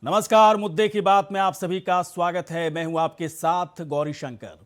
नमस्कार, मुद्दे की बात में आप सभी का स्वागत है। मैं हूं आपके साथ गौरी शंकर।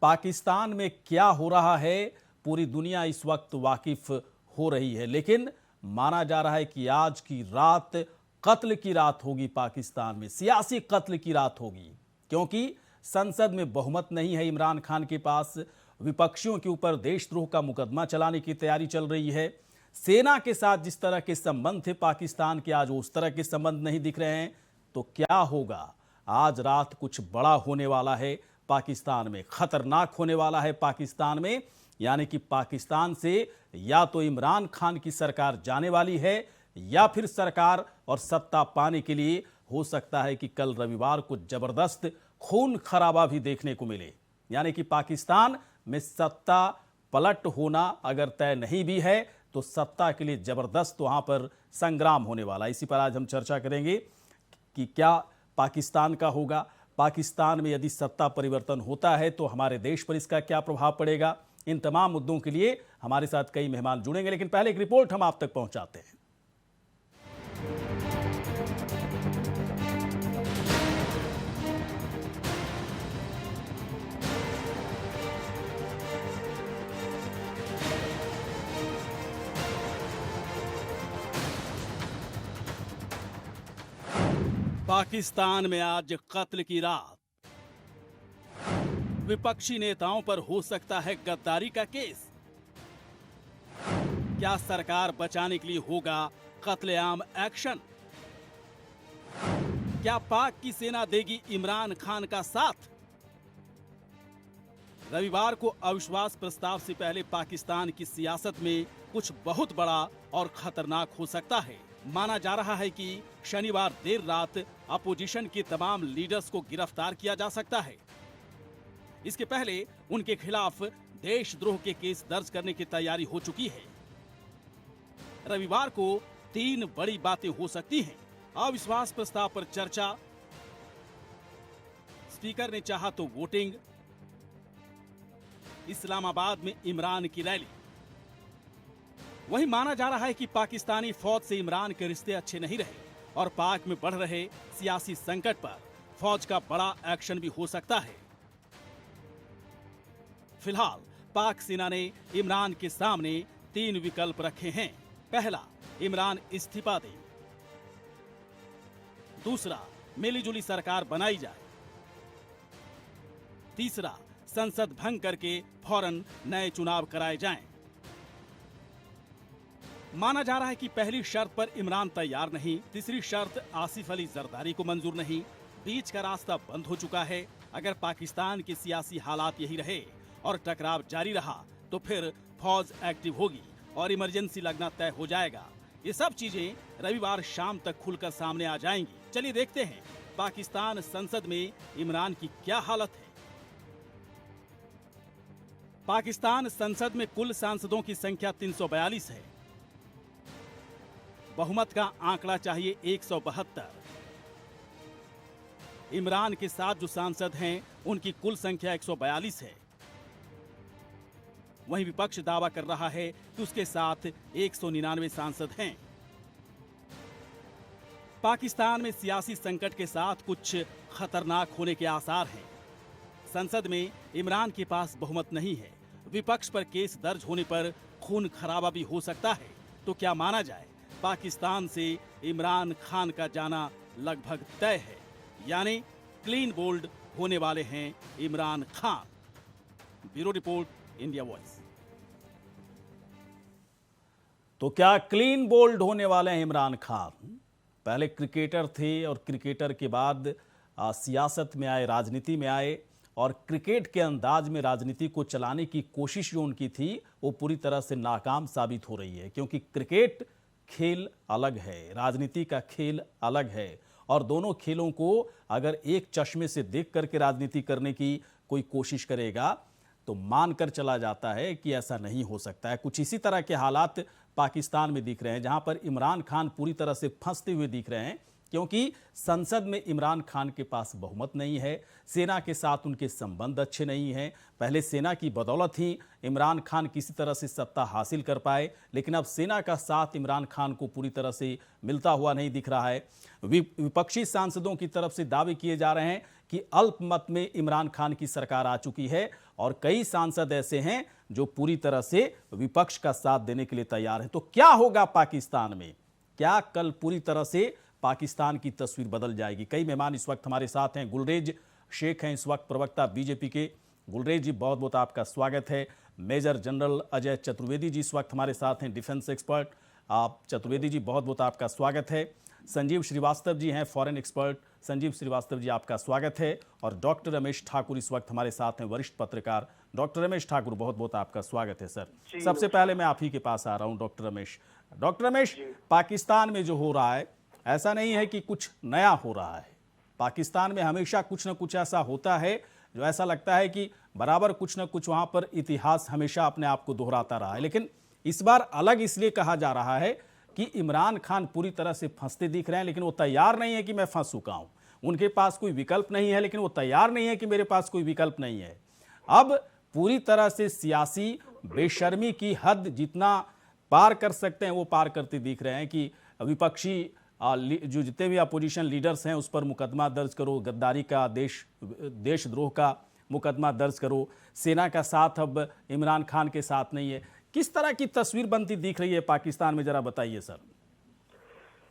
पाकिस्तान में क्या हो रहा है पूरी दुनिया इस वक्त वाकिफ हो रही है, लेकिन माना जा रहा है कि आज की रात कत्ल की रात होगी। पाकिस्तान में सियासी कत्ल की रात होगी, क्योंकि संसद में बहुमत नहीं है इमरान खान के पास। विपक्षियों के ऊपर देशद्रोह का मुकदमा चलाने की तैयारी चल रही है। सेना के साथ जिस तरह के संबंध थे पाकिस्तान के, आज उस तरह के संबंध नहीं दिख रहे हैं। तो क्या होगा? आज रात कुछ बड़ा होने वाला है पाकिस्तान में, खतरनाक होने वाला है पाकिस्तान में। यानी कि पाकिस्तान से या तो इमरान खान की सरकार जाने वाली है, या फिर सरकार और सत्ता पाने के लिए हो सकता है कि कल रविवार को जबरदस्त खून खराबा भी देखने को मिले। यानी कि पाकिस्तान में सत्ता पलट होना अगर तय नहीं भी है तो सत्ता के लिए जबरदस्त वहां पर संग्राम होने वाला। इसी पर आज हम चर्चा करेंगे कि क्या पाकिस्तान का होगा। पाकिस्तान में यदि सत्ता परिवर्तन होता है तो हमारे देश पर इसका क्या प्रभाव पड़ेगा। इन तमाम मुद्दों के लिए हमारे साथ कई मेहमान जुड़ेंगे, लेकिन पहले एक रिपोर्ट हम आप तक पहुंचाते हैं। पाकिस्तान में आज कत्ल की रात। विपक्षी नेताओं पर हो सकता है गद्दारी का केस। क्या सरकार बचाने के लिए होगा कत्लेआम एक्शन? क्या पाक की सेना देगी इमरान खान का साथ? रविवार को अविश्वास प्रस्ताव से पहले पाकिस्तान की सियासत में कुछ बहुत बड़ा और खतरनाक हो सकता है। माना जा रहा है कि शनिवार देर रात अपोजिशन के तमाम लीडर्स को गिरफ्तार किया जा सकता है। इसके पहले उनके खिलाफ देशद्रोह के केस दर्ज करने की तैयारी हो चुकी है। रविवार को 3 बड़ी बातें हो सकती हैं। अविश्वास प्रस्ताव पर चर्चा, स्पीकर ने चाहा तो वोटिंग, इस्लामाबाद में इमरान की रैली। वहीं माना जा रहा है कि पाकिस्तानी फौज से इमरान के रिश्ते अच्छे नहीं रहे और पाक में बढ़ रहे सियासी संकट पर फौज का बड़ा एक्शन भी हो सकता है। फिलहाल पाक सेना ने इमरान के सामने 3 विकल्प रखे हैं। पहला, इमरान इस्तीफा दे। दूसरा, मिलीजुली सरकार बनाई जाए। तीसरा, संसद भंग करके फौरन नए चुनाव कराए जाएं। माना जा रहा है कि पहली शर्त पर इमरान तैयार नहीं, तीसरी शर्त आसिफ अली जरदारी को मंजूर नहीं, बीच का रास्ता बंद हो चुका है। अगर पाकिस्तान के सियासी हालात यही रहे और टकराव जारी रहा तो फिर फौज एक्टिव होगी और इमरजेंसी लगना तय हो जाएगा। ये सब चीजें रविवार शाम तक खुलकर सामने आ जाएंगी। चलिए देखते हैं पाकिस्तान संसद में इमरान की क्या हालत है। पाकिस्तान संसद में कुल सांसदों की संख्या 342 है। बहुमत का आंकड़ा चाहिए 172। इमरान के साथ जो सांसद हैं उनकी कुल संख्या 142 है। वहीं विपक्ष दावा कर रहा है कि उसके साथ 199 सांसद हैं। पाकिस्तान में सियासी संकट के साथ कुछ खतरनाक होने के आसार हैं। संसद में इमरान के पास बहुमत नहीं है। विपक्ष पर केस दर्ज होने पर खून खराबा भी हो सकता है। तो क्या माना जाए, पाकिस्तान से इमरान खान का जाना लगभग तय है, यानी क्लीन बोल्ड होने वाले हैं Imran Khan. Bureau report, India voice. तो क्या क्लीन बोल्ड होने वाले हैं इमरान खान? पहले क्रिकेटर थे और क्रिकेटर के बाद सियासत में आए, राजनीति में आए, और क्रिकेट के अंदाज में राजनीति को चलाने की कोशिश जो उनकी थी वो पूरी तरह से नाकाम साबित हो रही है। क्योंकि क्रिकेट खेल अलग है, राजनीति का खेल अलग है, और दोनों खेलों को अगर एक चश्मे से देख करके राजनीति करने की कोई कोशिश करेगा तो मानकर चला जाता है कि ऐसा नहीं हो सकता है। कुछ इसी तरह के हालात पाकिस्तान में दिख रहे हैं, जहां पर इमरान खान पूरी तरह से फंसते हुए दिख रहे हैं। क्योंकि संसद में इमरान खान के पास बहुमत नहीं है, सेना के साथ उनके संबंध अच्छे नहीं हैं। पहले सेना की बदौलत ही इमरान खान किसी तरह से सत्ता हासिल कर पाए, लेकिन अब सेना का साथ इमरान खान को पूरी तरह से मिलता हुआ नहीं दिख रहा है। विपक्षी सांसदों की तरफ से दावे किए जा रहे हैं कि अल्पमत में इमरान खान की सरकार आ चुकी है और कई सांसद ऐसे हैं जो पूरी तरह से विपक्ष का साथ देने के लिए तैयार हैं। तो क्या होगा पाकिस्तान में? क्या कल पूरी तरह से पाकिस्तान की तस्वीर बदल जाएगी? कई मेहमान इस वक्त हमारे साथ हैं। गुलरेज शेख हैं इस वक्त प्रवक्ता बीजेपी के। गुलरेज जी, बहुत बहुत आपका स्वागत है। मेजर जनरल अजय चतुर्वेदी जी इस वक्त हमारे साथ हैं, डिफेंस एक्सपर्ट। आप चतुर्वेदी जी, बहुत बहुत आपका स्वागत है। संजीव श्रीवास्तव जी हैं, फॉरेन एक्सपर्ट। संजीव श्रीवास्तव जी, आपका स्वागत है। और डॉक्टर रमेश ठाकुर इस वक्त हमारे साथ हैं, वरिष्ठ पत्रकार। डॉक्टर रमेश ठाकुर, बहुत बहुत आपका स्वागत है सर। सबसे पहले मैं आप ही के पास आ रहा हूं, डॉक्टर रमेश। डॉक्टर रमेश, पाकिस्तान में जो हो रहा है, ऐसा नहीं है कि कुछ नया हो रहा है। पाकिस्तान में हमेशा कुछ ना कुछ ऐसा होता है जो ऐसा लगता है कि बराबर कुछ ना कुछ वहां पर इतिहास हमेशा अपने आप को दोहराता रहा है। लेकिन इस बार अलग इसलिए कहा जा रहा है कि इमरान खान पूरी तरह से फंसते दिख रहे हैं, लेकिन वो तैयार नहीं है कि मैं फंस चुका हूं। उनके पास कोई विकल्प नहीं है, लेकिन वो तैयार नहीं है कि मेरे पास कोई विकल्प नहीं है। अब पूरी तरह से सियासी बेशर्मी की हद जितना पार कर सकते हैं वो पार करते दिख रहे हैं कि विपक्षी जो जितने भी अपोजिशन लीडर्स हैं उस पर मुकदमा दर्ज करो, गद्दारी का, देशद्रोह का मुकदमा दर्ज करो। सेना का साथ अब इमरान खान के साथ नहीं है। किस तरह की तस्वीर बनती दिख रही है पाकिस्तान में, जरा बताइए सर।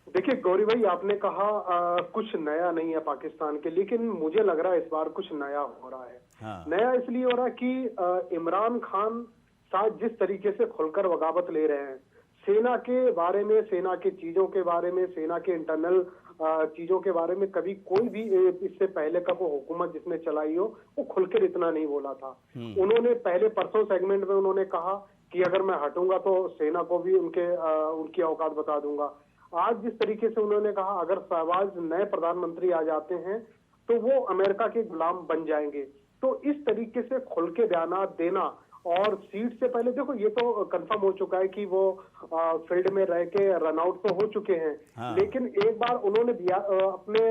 देखिए गौरी भाई, आपने कहा कुछ नया नहीं है पाकिस्तान के, लेकिन मुझे लग रहा है इस बार कुछ नया हो रहा है। हाँ। नया इसलिए हो रहा है कि इमरान खान साथ जिस तरीके से खुलकर बगावत ले रहे हैं, सेना के बारे में, सेना के चीजों के बारे में, सेना के इंटरनल चीजों के बारे में कभी कोई भी इससे पहले का वो हुकूमत जिसने चलाई हो वो खुलकर इतना नहीं बोला था। उन्होंने पहले परसों सेगमेंट में उन्होंने कहा कि अगर मैं हटूंगा तो सेना को भी उनकी औकात बता दूंगा। आज जिस तरीके से उन्होंने कहा अगर शहबाज नए प्रधानमंत्री आ जाते हैं तो वो अमेरिका के गुलाम बन जाएंगे, तो इस तरीके से खुल के बयान देना। और सीट से पहले देखो, ये तो कंफर्म हो चुका है कि वो फील्ड में रह के रन आउट तो हो चुके हैं। हाँ। लेकिन एक बार उन्होंने अपने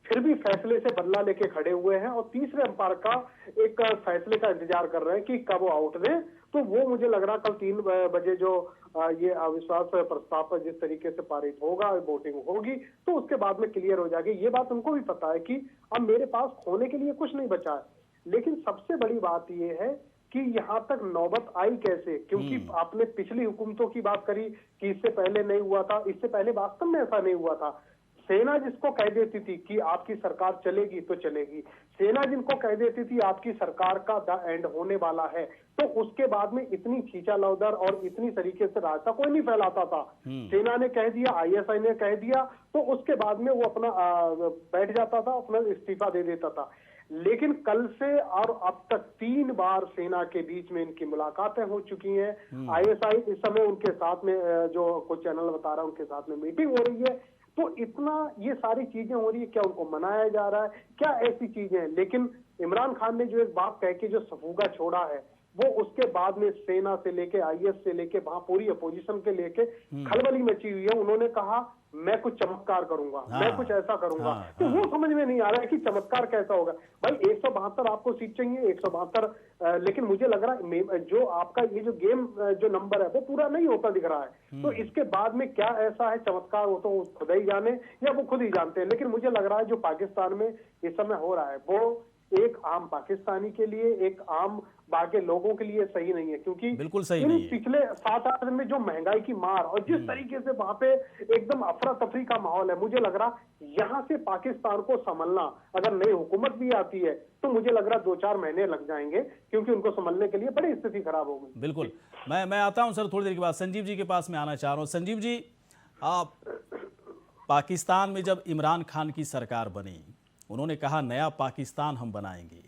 फिर भी फैसले से बदला लेके खड़े हुए हैं और तीसरे अंपायर का एक फैसले का इंतजार कर रहे हैं कि कब वो आउट दें। तो वो मुझे लग रहा कल 3 बजे जो ये अविश्वास प्रस्ताव पर जिस तरीके से पारित होगा, वोटिंग होगी, तो उसके बाद में क्लियर हो जाएगी। ये बात उनको भी पता है कि अब मेरे पास खोने के लिए कुछ नहीं बचा है। लेकिन सबसे बड़ी बात ये है कि यहां तक नौबत आई कैसे, क्योंकि आपने पिछली हुकूमतों की बात करी कि इससे पहले नहीं हुआ था। इससे पहले वास्तव में ऐसा नहीं हुआ था। सेना जिसको कह देती थी कि आपकी सरकार चलेगी तो चलेगी, सेना जिनको कह देती थी आपकी सरकार का द एंड होने वाला है, तो उसके बाद में इतनी खींचा लौदर और इतनी तरीके से रास्ता कोई नहीं फैलाता था। सेना ने कह दिया, आईएसआई ने कह दिया, तो उसके बाद में वो अपना बैठ जाता था, अपना इस्तीफा दे देता था। लेकिन कल से और अब तक 3 बार सेना के बीच में इनकी मुलाकातें हो चुकी हैं। आईएसआई इस समय उनके साथ में, जो कुछ चैनल बता रहा है, उनके साथ में मीटिंग हो रही है। तो इतना ये सारी चीजें हो रही है, क्या उनको मनाया जा रहा है, क्या ऐसी चीजें हैं। लेकिन इमरान खान ने जो एक बात कह के जो सफूगा छोड़ा है, वो उसके बाद में सेना से लेके आईएस से लेके वहां पूरी अपोजिशन के लेके खलबली मची हुई है। उन्होंने कहा मैं कुछ चमत्कार करूंगा, मैं कुछ ऐसा करूंगा। तो वो समझ में नहीं आ रहा है कि चमत्कार कैसा होगा। भाई 172 आपको सीट चाहिए, 172, लेकिन मुझे लग रहा है जो आपका ये जो गेम जो नंबर है वो पूरा नहीं होता दिख रहा है। तो इसके बाद में क्या ऐसा है चमत्कार, वो तो खुद ही जाने या वो खुद ही जानते हैं। लेकिन मुझे लग रहा है जो पाकिस्तान में इस समय हो रहा है वो एक आम पाकिस्तानी के लिए, एक आम बाकी लोगों के लिए सही नहीं है। क्योंकि बिल्कुल सही नहीं है। पिछले 7-8 दिन में जो महंगाई की मार और जिस तरीके से वहां पे एकदम अफरा तफरी का माहौल है, मुझे लग रहा यहां से पाकिस्तान को संभलना, अगर नई हुकूमत भी आती है तो मुझे लग रहा 2-4 महीने लग जाएंगे, क्योंकि उनको संभलने के लिए बड़ी स्थिति खराब हो गई। बिल्कुल। मैं आता हूं सर थोड़ी देर के बाद। संजीव जी के पास में आना चाह रहा हूं। संजीव जी, आप पाकिस्तान में जब इमरान खान की सरकार बनी, उन्होंने कहा नया पाकिस्तान हम बनाएंगे,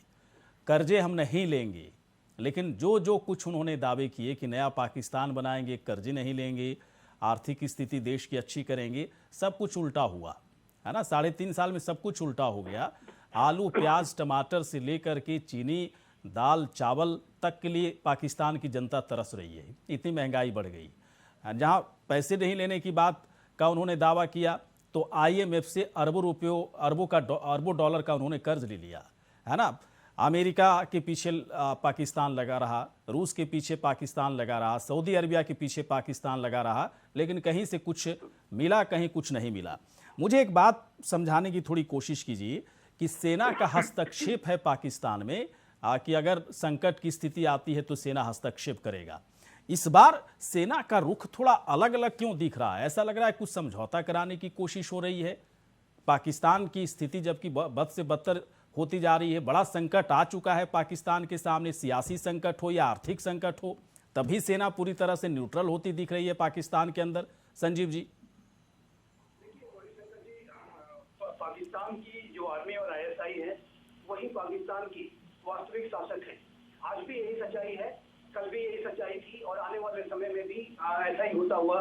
कर्जे हम नहीं लेंगे। लेकिन जो कुछ उन्होंने दावे किए कि नया पाकिस्तान बनाएंगे, कर्जे नहीं लेंगे, आर्थिक स्थिति देश की अच्छी करेंगे, सब कुछ उल्टा हुआ है ना। 3.5 साल में सब कुछ उल्टा हो गया। आलू, प्याज, टमाटर से लेकर के चीनी, दाल, चावल तक के लिए पाकिस्तान की जनता तरस रही है। इतनी महंगाई बढ़ गई। जहाँ पैसे नहीं लेने की बात का उन्होंने दावा किया, तो आईएमएफ से अरबों डॉलर का उन्होंने कर्ज ले लिया, है ना। अमेरिका के पीछे पाकिस्तान लगा रहा, रूस के पीछे पाकिस्तान लगा रहा, सऊदी अरबिया के पीछे पाकिस्तान लगा रहा, लेकिन कहीं से कुछ मिला, कहीं कुछ नहीं मिला। मुझे एक बात समझाने की थोड़ी कोशिश कीजिए कि सेना का हस्तक्षेप है पाकिस्तान में, कि अगर संकट की स्थिति आती है तो सेना हस्तक्षेप करेगा। इस बार सेना का रुख थोड़ा अलग अलग क्यों दिख रहा है? ऐसा लग रहा है कुछ समझौता कराने की कोशिश हो रही है। पाकिस्तान की स्थिति जबकि बद से बदतर होती जा रही है, बड़ा संकट आ चुका है पाकिस्तान के सामने, सियासी संकट हो या आर्थिक संकट हो, तभी सेना पूरी तरह से न्यूट्रल होती दिख रही है पाकिस्तान के अंदर। संजीव जी, पाकिस्तान की जो आर्मी और आईएसआई है वही पाकिस्तान की वास्तविक शासक है। आज भी यही सच्चाई है, कल भी यही सच्चाई थी और आने वाले समय में भी ऐसा ही होता हुआ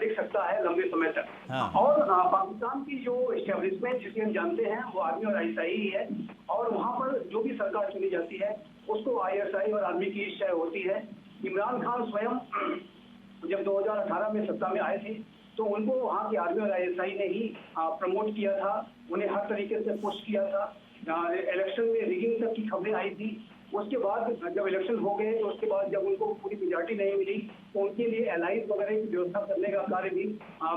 दिख सकता है लंबे समय तक। हाँ। और पाकिस्तान की जो एस्टेब्लिशमेंट जिसे हम जानते हैं वो आर्मी और आईएसआई ही है, और वहाँ पर जो भी सरकार चुनी जाती है उसको आईएसआई और आर्मी की इच्छा होती है। इमरान खान स्वयं जब 2018 में सत्ता में आए थे तो उनको वहाँ की आर्मी और आईएसआई ने ही प्रमोट किया था, उन्हें हर तरीके से पुश किया था। इलेक्शन में रिगिंग तक की खबरें आई थी। उसके बाद जब इलेक्शन हो गए तो उसके बाद जब उनको पूरी मेजॉरिटी नहीं मिली तो उनके लिए एलाइज वगैरह की व्यवस्था करने का कार्य भी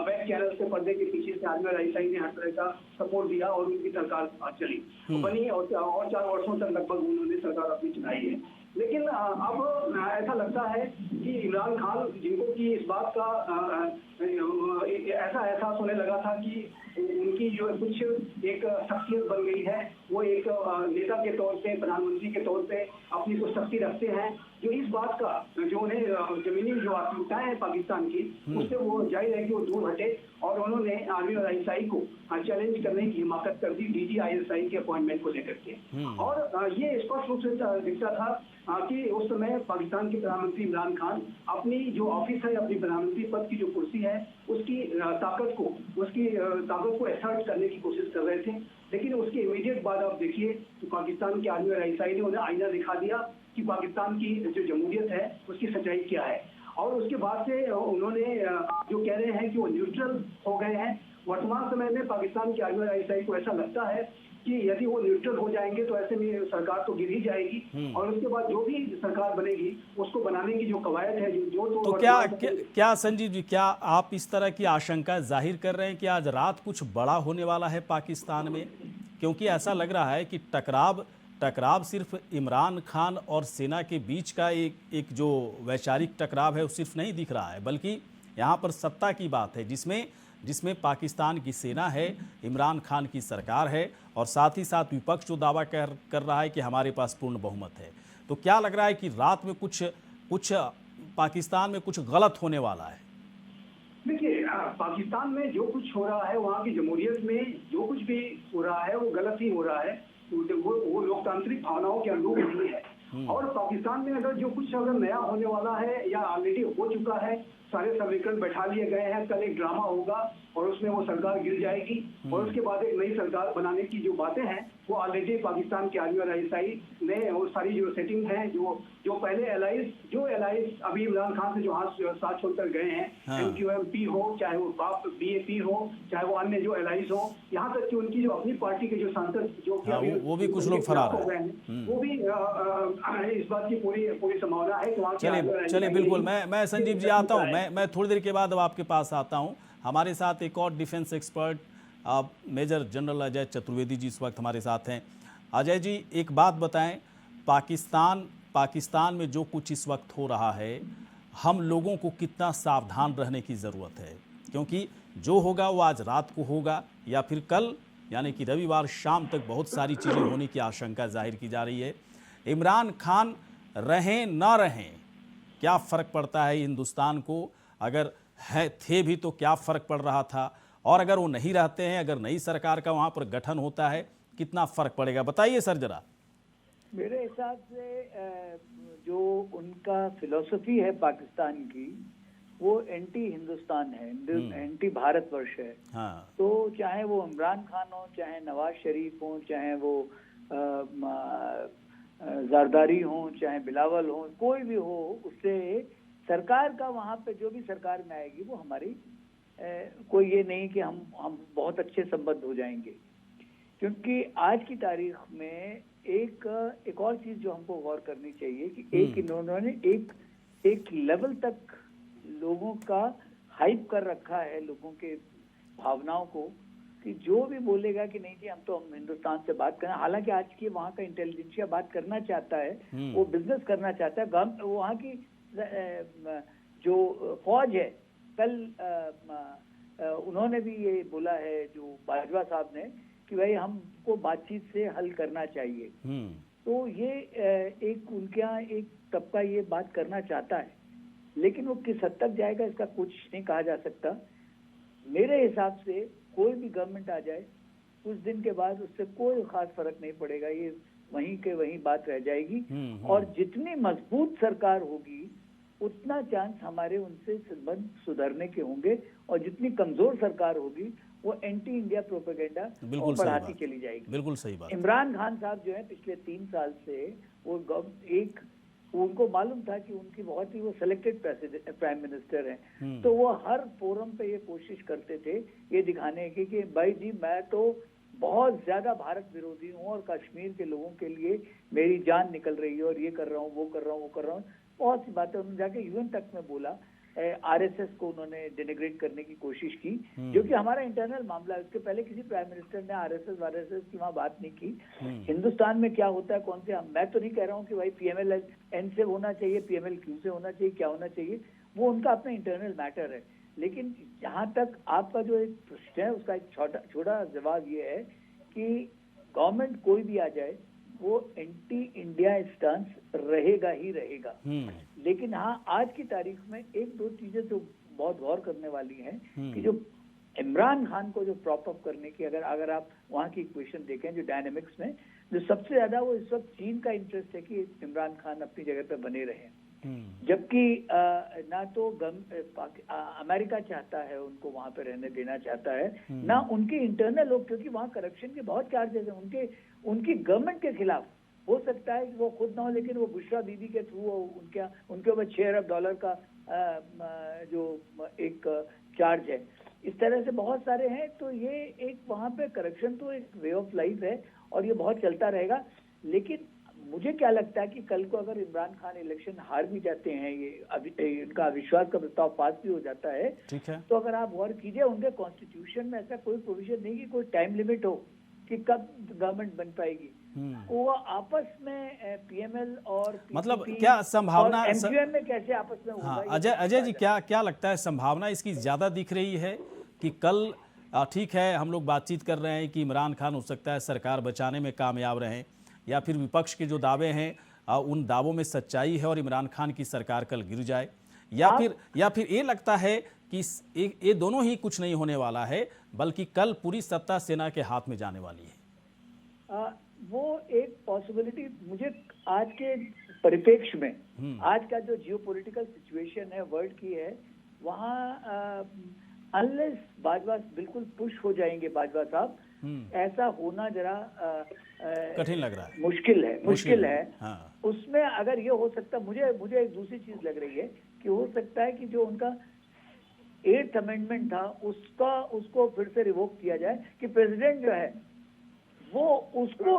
बैक चैनल से पर्दे के पीछे से आर्मी और आईएसआई ने हर तरह का सपोर्ट दिया और उनकी सरकार चली बनी और 4 वर्षों तक लगभग उन्होंने सरकार अपनी चलाई है। लेकिन अब ऐसा लगता है कि इमरान खान, जिनको कि इस बात का ऐसा एहसास होने लगा था कि उनकी जो कुछ एक शख्सियत बन गई है, वो एक नेता के तौर पे, प्रधानमंत्री के तौर पे अपनी कुछ शक्ति रखते हैं, जो इस बात का जो उन्हें जमीनी जो आत्मिकताएं हैं पाकिस्तान की, उससे वो जाहिर है कि वो दूर हटे और उन्होंने आर्मी और आईएसआई को चैलेंज करने की हिमाकत कर दी डीजी आईएसआई के अपॉइंटमेंट को लेकर के। और ये स्पष्ट रूप से दिखता था कि उस समय पाकिस्तान के प्रधानमंत्री इमरान खान अपनी जो ऑफिस है, अपनी प्रधानमंत्री पद की जो कुर्सी है, उसकी ताकत को एसर्ट करने की कोशिश कर रहे थे। लेकिन उसके इमीडिएट बाद आप देखिए तो पाकिस्तान की आर्मी और आईएसआई ने उन्हें आईना दिखा दिया कि पाकिस्तान की जो जमहूरियत है उसकी सच्चाई क्या है। और उसके बाद से उन्होंने जो कह रहे हैं कि वो न्यूट्रल हो गए हैं। वर्तमान समय में पाकिस्तान की आर्मी और आईएसआई को ऐसा लगता है कि यदि वो न्यूट्रल हो जाएंगे तो ऐसे में सरकार तो गिर ही जाएगी और उसके बाद जो भी सरकार बनेगी उसको बनाने की जो कवायद है तो क्या संजीव जी, क्या आप इस तरह की आशंका जाहिर कर रहे हैं कि आज रात कुछ बड़ा होने वाला है पाकिस्तान में? क्योंकि ऐसा लग रहा है कि टकराव सिर्फ इमरान खान और सेना के बीच का एक जो वैचारिक टकराव है वो सिर्फ नहीं दिख रहा है, बल्कि यहाँ पर सत्ता की बात है, जिसमें पाकिस्तान की सेना है, इमरान खान की सरकार है और साथ ही साथ विपक्ष जो दावा कर रहा है कि हमारे पास पूर्ण बहुमत है। तो क्या लग रहा है कि रात में कुछ पाकिस्तान में कुछ गलत होने वाला है? देखिए, पाकिस्तान में जो कुछ हो रहा है, वहाँ की जमहूरियत में जो कुछ भी हो रहा है वो गलत ही हो रहा है। वो लोकतांत्रिक भावनाओं के अनुरूप नहीं है। और पाकिस्तान में अगर नया होने वाला है या ऑलरेडी हो चुका है, सारे समीकरण बैठा लिए गए हैं, कल एक ड्रामा होगा और उसमें वो सरकार गिर जाएगी और उसके बाद एक नई सरकार बनाने की जो बातें हैं वो ऑलरेडी पाकिस्तान की आर्मी और आईएसआई ने वो सारी जो सेटिंग है, जो पहले एलाइज अभी इमरान खान से जो साथ छोड़कर गए हैं, MQM-P हो, चाहे वो BAP हो, चाहे वो अन्य जो एलाइज हो, यहाँ तक कि उनकी जो अपनी पार्टी के जो सांसद जो कि वो भी कुछ लोग फरार हो गए हैं, वो भी इस बात की पूरी संभावना है कि वहाँ चलिए बिल्कुल, मैं संजीव जी आता हूँ, मैं थोड़ी देर के बाद अब आपके पास आता हूँ। हमारे साथ एक और defence expert major general Ajay Chaturvedi ji इस वक्त हमारे साथ हैं। अजय जी, एक बात बताएं, पाकिस्तान में जो कुछ इस वक्त हो रहा है, हम लोगों को कितना सावधान रहने की ज़रूरत है? क्योंकि जो होगा वो आज रात को होगा या फिर कल, यानी कि रविवार शाम तक बहुत सारी चीज़ें होने की आशंका जाहिर की जा रही है। इमरान खान रहें ना रहें, क्या फ़र्क पड़ता है हिंदुस्तान को? अगर थे भी तो क्या फ़र्क पड़ रहा था, और अगर वो नहीं रहते हैं, अगर नई सरकार का वहाँ पर गठन होता है, कितना फ़र्क पड़ेगा? बताइए सर ज़रा। मेरे हिसाब से जो उनका फिलॉसफी है पाकिस्तान की, वो एंटी हिंदुस्तान है, एंटी भारतवर्ष है। हाँ। तो चाहे वो इमरान खान हो, चाहे नवाज शरीफ हो, चाहे वो जरदारी हो, चाहे बिलावल हो, कोई भी हो, उससे सरकार का वहाँ पे जो भी सरकार में आएगी वो हमारी कोई ये नहीं कि हम बहुत अच्छे संबंध हो जाएंगे, क्योंकि आज की तारीख में एक और चीज जो हमको गौर करनी चाहिए कि एक इन्होंने एक लेवल तक लोगों का हाइप कर रखा है, लोगों के भावनाओं को, कि जो भी बोलेगा कि नहीं जी हम हिंदुस्तान से बात करें, हालांकि आज की वहाँ का इंटेलिजेंसिया बात करना चाहता है, वो बिजनेस करना चाहता है। वहाँ की जो फौज है, कल उन्होंने भी ये बोला है जो बाजवा साहब ने कि भाई हमको बातचीत से हल करना चाहिए। तो ये एक उनके यहाँ एक तबका ये बात करना चाहता है, लेकिन वो किस हद तक जाएगा इसका कुछ नहीं कहा जा सकता। मेरे हिसाब से कोई भी गवर्नमेंट आ जाए, कुछ दिन के बाद उससे कोई खास फर्क नहीं पड़ेगा, ये वहीं के वहीं बात रह जाएगी। और जितनी मजबूत सरकार होगी उतना चांस हमारे उनसे संबंध सुधरने के होंगे, और जितनी कमजोर सरकार होगी वो एंटी इंडिया प्रोपेगेंडा बढ़ाती चली जाएगी। बिल्कुल सही बात। इमरान खान साहब जो है पिछले 3 साल से उनको मालूम था कि उनकी बहुत ही वो सिलेक्टेड प्राइम मिनिस्टर हैं, तो वो हर फोरम पे ये कोशिश करते थे ये दिखाने की कि भाई जी मैं तो बहुत ज्यादा भारत विरोधी हूँ और कश्मीर के लोगों के लिए मेरी जान निकल रही है और ये कर रहा हूँ, वो कर रहा हूँ, वो कर रहा हूँ। बहुत सी बातें उन्होंने जाके यूएन तक में बोला। आरएसएस को उन्होंने डिनिग्रेट करने की कोशिश की, जो कि हमारा इंटरनल मामला है। उसके पहले किसी प्राइम मिनिस्टर ने आरएसएस की वहां बात नहीं की। हिंदुस्तान में क्या होता है, कौन से, मैं तो नहीं कह रहा हूँ कि भाई PMLN से होना चाहिए, PMLQ से होना चाहिए, क्या होना चाहिए, वो उनका अपना इंटरनल मैटर है। लेकिन जहां तक आपका जो एक प्रश्न है उसका एक छोटा जवाब ये है कि गवर्नमेंट कोई भी आ जाए वो एंटी इंडिया स्टांस रहेगा ही रहेगा। लेकिन हाँ, आज की तारीख में एक दो चीजें तो बहुत गौर करने वाली हैं कि जो इमरान खान को जो प्रॉप अप करने की अगर आप वहाँ की इक्वेशन देखें, जो डायनेमिक्स में जो सबसे ज्यादा वो इस वक्त चीन का इंटरेस्ट है कि इमरान खान अपनी जगह पे बने रहे, जबकि ना तो अमेरिका चाहता है उनको वहां पे रहने देना चाहता है, ना उनके इंटरनल लोग, क्योंकि वहाँ करप्शन के बहुत चार्जेस हैं उनकी गवर्नमेंट के खिलाफ। हो सकता है कि वो खुद ना हो, लेकिन वो बुशरा बीबी के थ्रू उनके ऊपर $6 अरब का जो एक चार्ज है, इस तरह से बहुत सारे हैं। तो ये एक वहाँ पे करप्शन तो एक वे ऑफ लाइफ है और ये बहुत चलता रहेगा। लेकिन मुझे क्या लगता है कि कल को अगर इमरान खान इलेक्शन हार भी जाते हैं, ये इनका अविश्वास का प्रस्ताव पास भी हो जाता है, ठीक है, तो अगर आप गौर कीजिए उनके कॉन्स्टिट्यूशन में ऐसा कोई प्रोविजन नहीं कि कोई टाइम लिमिट हो कि कब गवर्नमेंट बन पाएगी। वो आपस में PML और मतलब क्या संभावना MQM में कैसे आपस में होगा? हाँ, अजय जी क्या लगता है, संभावना इसकी ज्यादा दिख रही है कि कल ठीक है हम लोग बातचीत कर रहे हैं कि इमरान खान हो सकता है सरकार बचाने में कामयाब रहें, या फिर विपक्ष के जो दावे हैं उन दावों में सच्चाई है और इमरान खान की सरकार कल गिर जाए, या फिर ये लगता है कि ये दोनों ही कुछ नहीं होने वाला है, बल्कि कल पूरी सत्ता सेना के हाथ में जाने वाली है? वो एक पॉसिबिलिटी मुझे आज के परिप्रेक्ष्य में, आज का जो जियोपॉलिटिकल सिचुएशन है वर्ल्ड की है, वहाँ अनलेस बाजवा बिल्कुल पुश हो जाएंगे बाजवा साहब, ऐसा होना जरा कठिन लग रहा है, मुश्किल है। हाँ। उसमें अगर ये हो सकता, मुझे एक दूसरी चीज लग रही है कि हो सकता है कि जो उनका 8th अमेंडमेंट था उसको फिर से रिवोक किया जाए, कि प्रेसिडेंट जो है वो उसको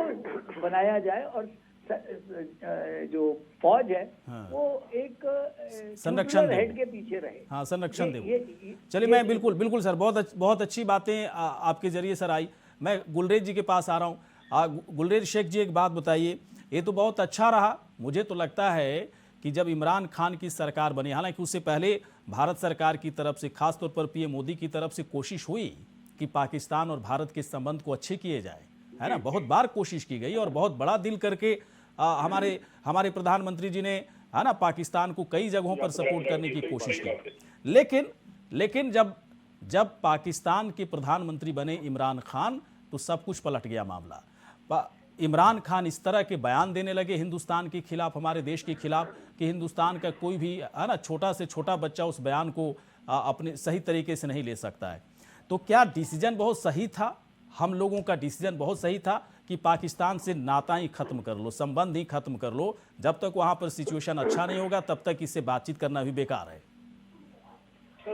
बनाया जाए और जो फौज है वो एक संरक्षण हेड के पीछे रहे। हाँ, संरक्षण दे। चलिए, मैं बिल्कुल सर, बहुत अच्छी बातें आपके जरिए सर आई। मैं गुलरेज जी के पास आ रहा हूँ। गुलरेज शेख जी, एक बात बताइए, ये तो बहुत अच्छा रहा, मुझे तो लगता है कि जब इमरान खान की सरकार बनी, हालांकि उससे पहले भारत सरकार की तरफ से, खासतौर पर PM मोदी की तरफ से कोशिश हुई कि पाकिस्तान और भारत के संबंध को अच्छे किए जाए, है ना, बहुत बार कोशिश की गई और बहुत बड़ा दिल करके हमारे प्रधानमंत्री जी ने, है ना, पाकिस्तान को कई जगहों पर सपोर्ट करने की कोशिश की। लेकिन जब पाकिस्तान के प्रधानमंत्री बने इमरान खान, तो सब कुछ पलट गया मामला। इमरान खान इस तरह के बयान देने लगे हिंदुस्तान के खिलाफ, हमारे देश के खिलाफ, कि हिंदुस्तान का कोई भी, है ना, छोटा से छोटा बच्चा उस बयान को अपने सही तरीके से नहीं ले सकता है। तो क्या डिसीजन बहुत सही था, हम लोगों का डिसीजन बहुत सही था कि पाकिस्तान से नाता ही खत्म कर लो, संबंध ही खत्म कर लो, जब तक वहां पर सिचुएशन अच्छा नहीं होगा तब तक इससे बातचीत करना भी बेकार है?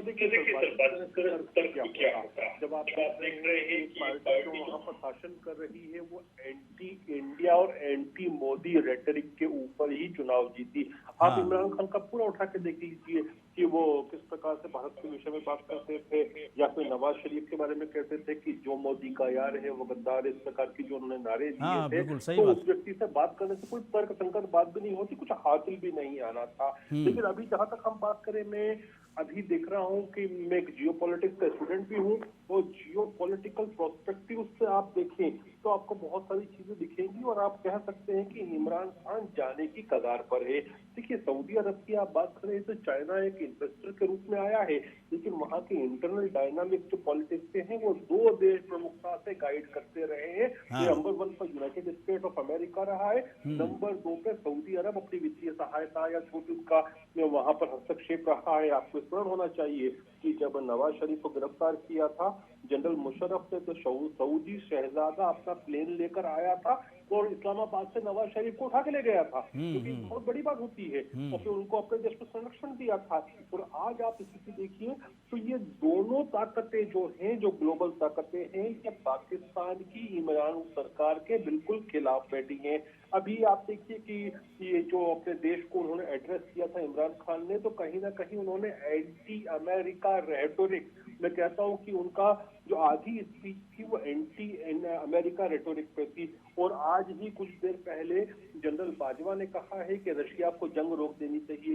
देखिए सर, बात करें क्या होता है जब आप देख रहे हैं एक पार्टी जो वहाँ पर शासन कर रही है वो एंटी इंडिया और एंटी मोदी रेटरिक के ऊपर ही चुनाव जीती। आप इमरान खान का पूरा उठा के देख लीजिए कि वो किस प्रकार से भारत के विषय में बात करते थे, या फिर नवाज शरीफ के बारे में कहते थे कि जो मोदी का यार है वो गद्दार, इस प्रकार की जो उन्होंने नारे दिए थे। तो उस व्यक्ति से बात करने से कोई तर्क संगत बात भी नहीं होती, कुछ हासिल भी नहीं आना था। लेकिन अभी जहां तक हम बात करें, मैं अभी देख रहा हूं कि मैं एक जियोपॉलिटिक्स का स्टूडेंट भी हूं, तो जियोपॉलिटिकल प्रोस्पेक्टिव से आप देखें तो आपको बहुत सारी चीजें दिखेंगी और आप कह सकते हैं कि इमरान खान जाने की कगार पर है। देखिए सऊदी अरब की आप बात करें तो चाइना एक इन्वेस्टर के रूप में आया है, लेकिन वहां के इंटरनल डायनामिक जो पॉलिटिक्स के हैं वो दो देश प्रमुखता से गाइड करते रहे हैं। नंबर 1 पर यूनाइटेड स्टेट ऑफ अमेरिका रहा है, नंबर 2 पे सऊदी अरब अपनी वित्तीय सहायता या जो भी उसका वहां पर हस्तक्षेप रहा है। आपको स्मरण होना चाहिए कि जब नवाज शरीफ को गिरफ्तार किया था जनरल मुशर्रफ ने, तो सऊदी शहजादा अपना प्लेन लेकर आया था और इस्लामाबाद से नवाज शरीफ को उठा के ले गया था, क्योंकि बहुत बड़ी बात होती है, और फिर उनको अपने देश को संरक्षण दिया था। और आज आप स्थिति देखिए तो ये दोनों ताकतें जो हैं, जो ग्लोबल ताकतें हैं, ये पाकिस्तान की इमरान सरकार के बिल्कुल खिलाफ बैठी हैं। अभी आप देखिए कि ये जो अपने देश को उन्होंने एड्रेस किया था इमरान खान ने, तो कहीं ना कहीं उन्होंने एंटी अमेरिका रेटोरिक, मैं कहता हूं कि उनका जो आधी स्पीच थी वो एंटी अमेरिका रेटोरिक पे थी। और आज ही कुछ देर पहले जनरल बाजवा ने कहा है कि रशिया को जंग रोक देनी चाहिए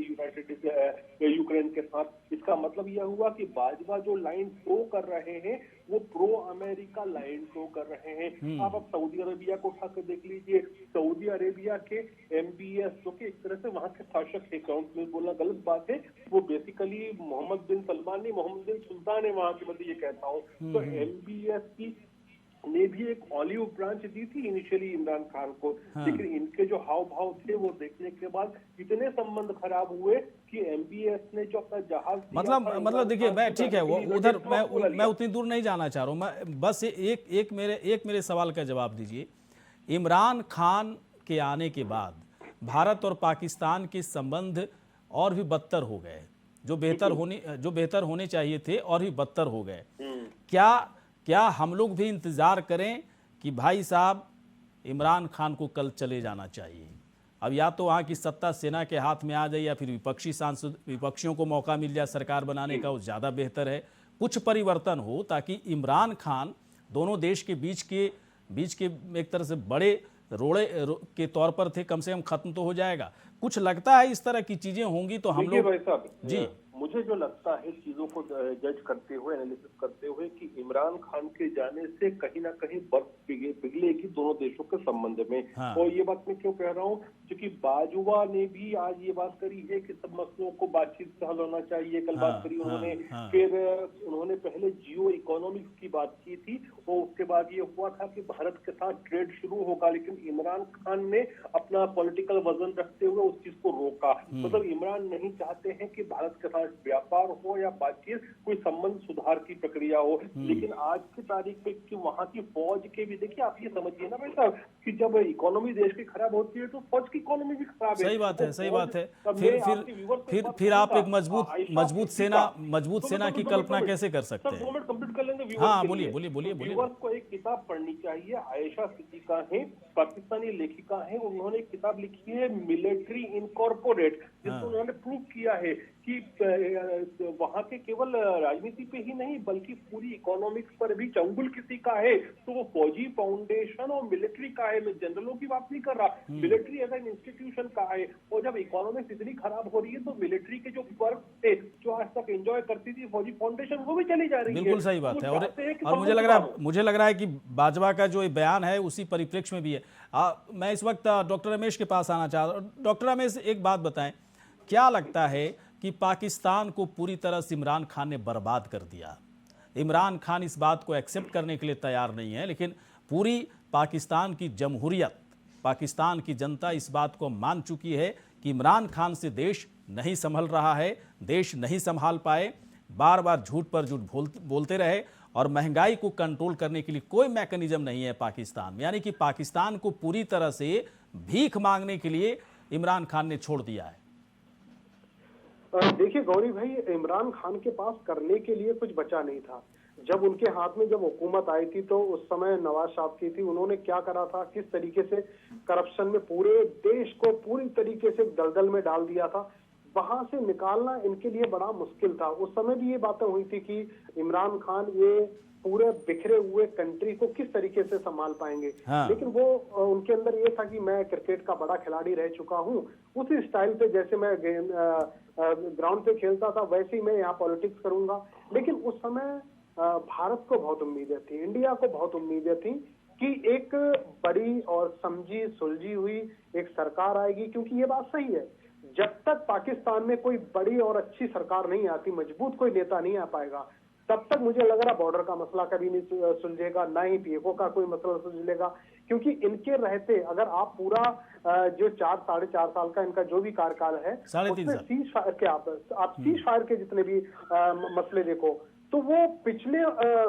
यूक्रेन के साथ। इसका मतलब यह हुआ कि बाजवा जो लाइन थ्रो कर रहे हैं वो प्रो अमेरिका लाइन थ्रो कर रहे हैं। आप अब सऊदी अरेबिया को उठा कर देख लीजिए, सऊदी अरेबिया के MBS जो कि एक तरह से वहां के शासक थे, काउंट में बोलना गलत बात है, वो बेसिकली मोहम्मद बिन सलमान नहीं, मोहम्मद बिन सुल्तान है वहां के, मतलब ये कहता हूँ। तो MBS की ने भी एक ऑलिव ब्रांच दी थी इनिशियली इमरान खान को, लेकिन इनके जो हाव भाव थे वो देखने के बाद इतने संबंध खराब हुए कि MBS ने जो अपना जहाज मतलब देखिए, मैं ठीक है वो उधर मैं उतनी दूर नहीं जाना चाह रहा हूँ, मैं बस एक मेरे सवाल का जवाब दीजिए। इमरान खान के आने के बाद भारत और पाकिस्तान के संबंध और भी बदतर हो गए, जो बेहतर होने चाहिए थे और भी बदतर हो गए। क्या हम लोग भी इंतजार करें कि भाई साहब इमरान खान को कल चले जाना चाहिए? अब या तो वहाँ की सत्ता सेना के हाथ में आ जाए या फिर विपक्षियों को मौका मिल जाए सरकार बनाने का, वो ज़्यादा बेहतर है। कुछ परिवर्तन हो ताकि इमरान खान दोनों देश के बीच के एक तरह से बड़े रोड़े के तौर पर थे, कम से कम खत्म तो हो जाएगा। कुछ लगता है इस तरह की चीजें होंगी तो हम लोग जी मुझे जो लगता है चीजों को जज करते हुए, एनालिसिस करते हुए, कि इमरान खान के जाने से कहीं ना कहीं बर्फ पिघलेगी दोनों देशों के संबंध में। और ये बात मैं क्यों कह रहा हूँ, क्योंकि बाजवा ने भी आज ये बात करी है कि सब मसलों को बातचीत से हल होना चाहिए। कल बात करी उन्होंने, फिर उन्होंने पहले जियो इकोनॉमिक्स की बात की थी और उसके बाद ये हुआ था कि भारत के साथ ट्रेड शुरू होगा, लेकिन इमरान खान ने अपना पॉलिटिकल वजन रखते हुए उस चीज को रोका। मतलब इमरान नहीं चाहते हैं कि भारत के साथ व्यापार हो या बातचीत, कोई संबंध सुधार की प्रक्रिया हो। लेकिन आज की तारीख में कि वहां की फौज के भी, देखिए आप ये समझिए ना भाई साहब कि जब इकोनॉमी देश की खराब होती है तो फौज की इकोनॉमी भी खराब है। सही बात है, सही बात है। फिर आप एक मजबूत सेना की कल्पना कैसे कर सकते हैं? 2 मिनट कंप्लीट कर लेंगे। हाँ बोलिए। व्यूअर्स को एक किताब पढ़नी चाहिए, आयशा सिद्दीका है, पाकिस्तानी लेखिका है। उन्होंने एक किताब लिखी है मिलिट्री इनकॉर्पोरेट, जिसमें उन्होंने प्रूव किया है कि वहां के केवल राजनीति पे ही नहीं बल्कि पूरी इकोनॉमिक्स पर भी चंगुल किसी का है तो वो फौजी फाउंडेशन और मिलिट्री का है। मैं जनरलों की बात नहीं कर रहा, मिलिट्री एज एन इंस्टीट्यूशन का है। और जब इकोनॉमिक्स इतनी खराब हो रही है तो मिलिट्री के जो वर्क थे, जो आज तक एंजॉय करती थी फौजी फाउंडेशन, वो भी चली जा रही है। बिल्कुल सही बात है। और मुझे लग रहा है कि बाजवा का जो बयान है उसी परिप्रेक्ष्य में भी है। मैं इस वक्त डॉक्टर रमेश के पास आना चाह रहा हूँ। डॉक्टर रमेश, एक बात बताएं, क्या लगता है कि पाकिस्तान को पूरी तरह से इमरान खान ने बर्बाद कर दिया? इमरान खान इस बात को एक्सेप्ट करने के लिए तैयार नहीं है, लेकिन पूरी पाकिस्तान की जमहूरियत, पाकिस्तान की जनता इस बात को मान चुकी है कि इमरान खान से देश नहीं संभल रहा है, देश नहीं संभाल पाए, बार बार झूठ पर झूठ बोलते रहे और महंगाई को कंट्रोल करने के लिए कोई मैकेनिज्म नहीं है पाकिस्तान में। यानी कि पाकिस्तान को पूरी तरह से भीख मांगने के लिए इमरान खान ने छोड़ दिया है। देखिए गौरी भाई, इमरान खान के पास करने के लिए कुछ बचा नहीं था। जब उनके हाथ में जब हुकूमत आई थी तो उस समय नवाज साहब की थी, उन्होंने क्या करा था, किस तरीके से करप्शन में पूरे देश को पूरी तरीके से दलदल में डाल दिया था, वहां से निकालना इनके लिए बड़ा मुश्किल था। उस समय भी ये बातें हुई थी कि इमरान खान ये पूरे बिखरे हुए कंट्री को किस तरीके से संभाल पाएंगे। हाँ। लेकिन वो उनके अंदर ये था कि मैं क्रिकेट का बड़ा खिलाड़ी रह चुका हूँ, उसी स्टाइल पे जैसे मैं ग्राउंड पे खेलता था वैसे ही मैं यहाँ पॉलिटिक्स करूंगा। लेकिन उस समय भारत को बहुत उम्मीदें थी, इंडिया को बहुत उम्मीदें थी कि एक बड़ी और समझी सुलझी हुई एक सरकार आएगी, क्योंकि ये बात सही है, जब तक पाकिस्तान में कोई बड़ी और अच्छी सरकार नहीं आती, मजबूत कोई नेता नहीं आ पाएगा, तब तक मुझे लग रहा बॉर्डर का मसला कभी नहीं सुलझेगा, ना ही पीएफओ का कोई मसला सुलझेगा। क्योंकि इनके रहते अगर आप पूरा जो 4-4.5 साल का इनका जो भी कार्यकाल है, उसमें सीज फायर के आप सीज फायर के जितने भी मसले देखो तो वो पिछले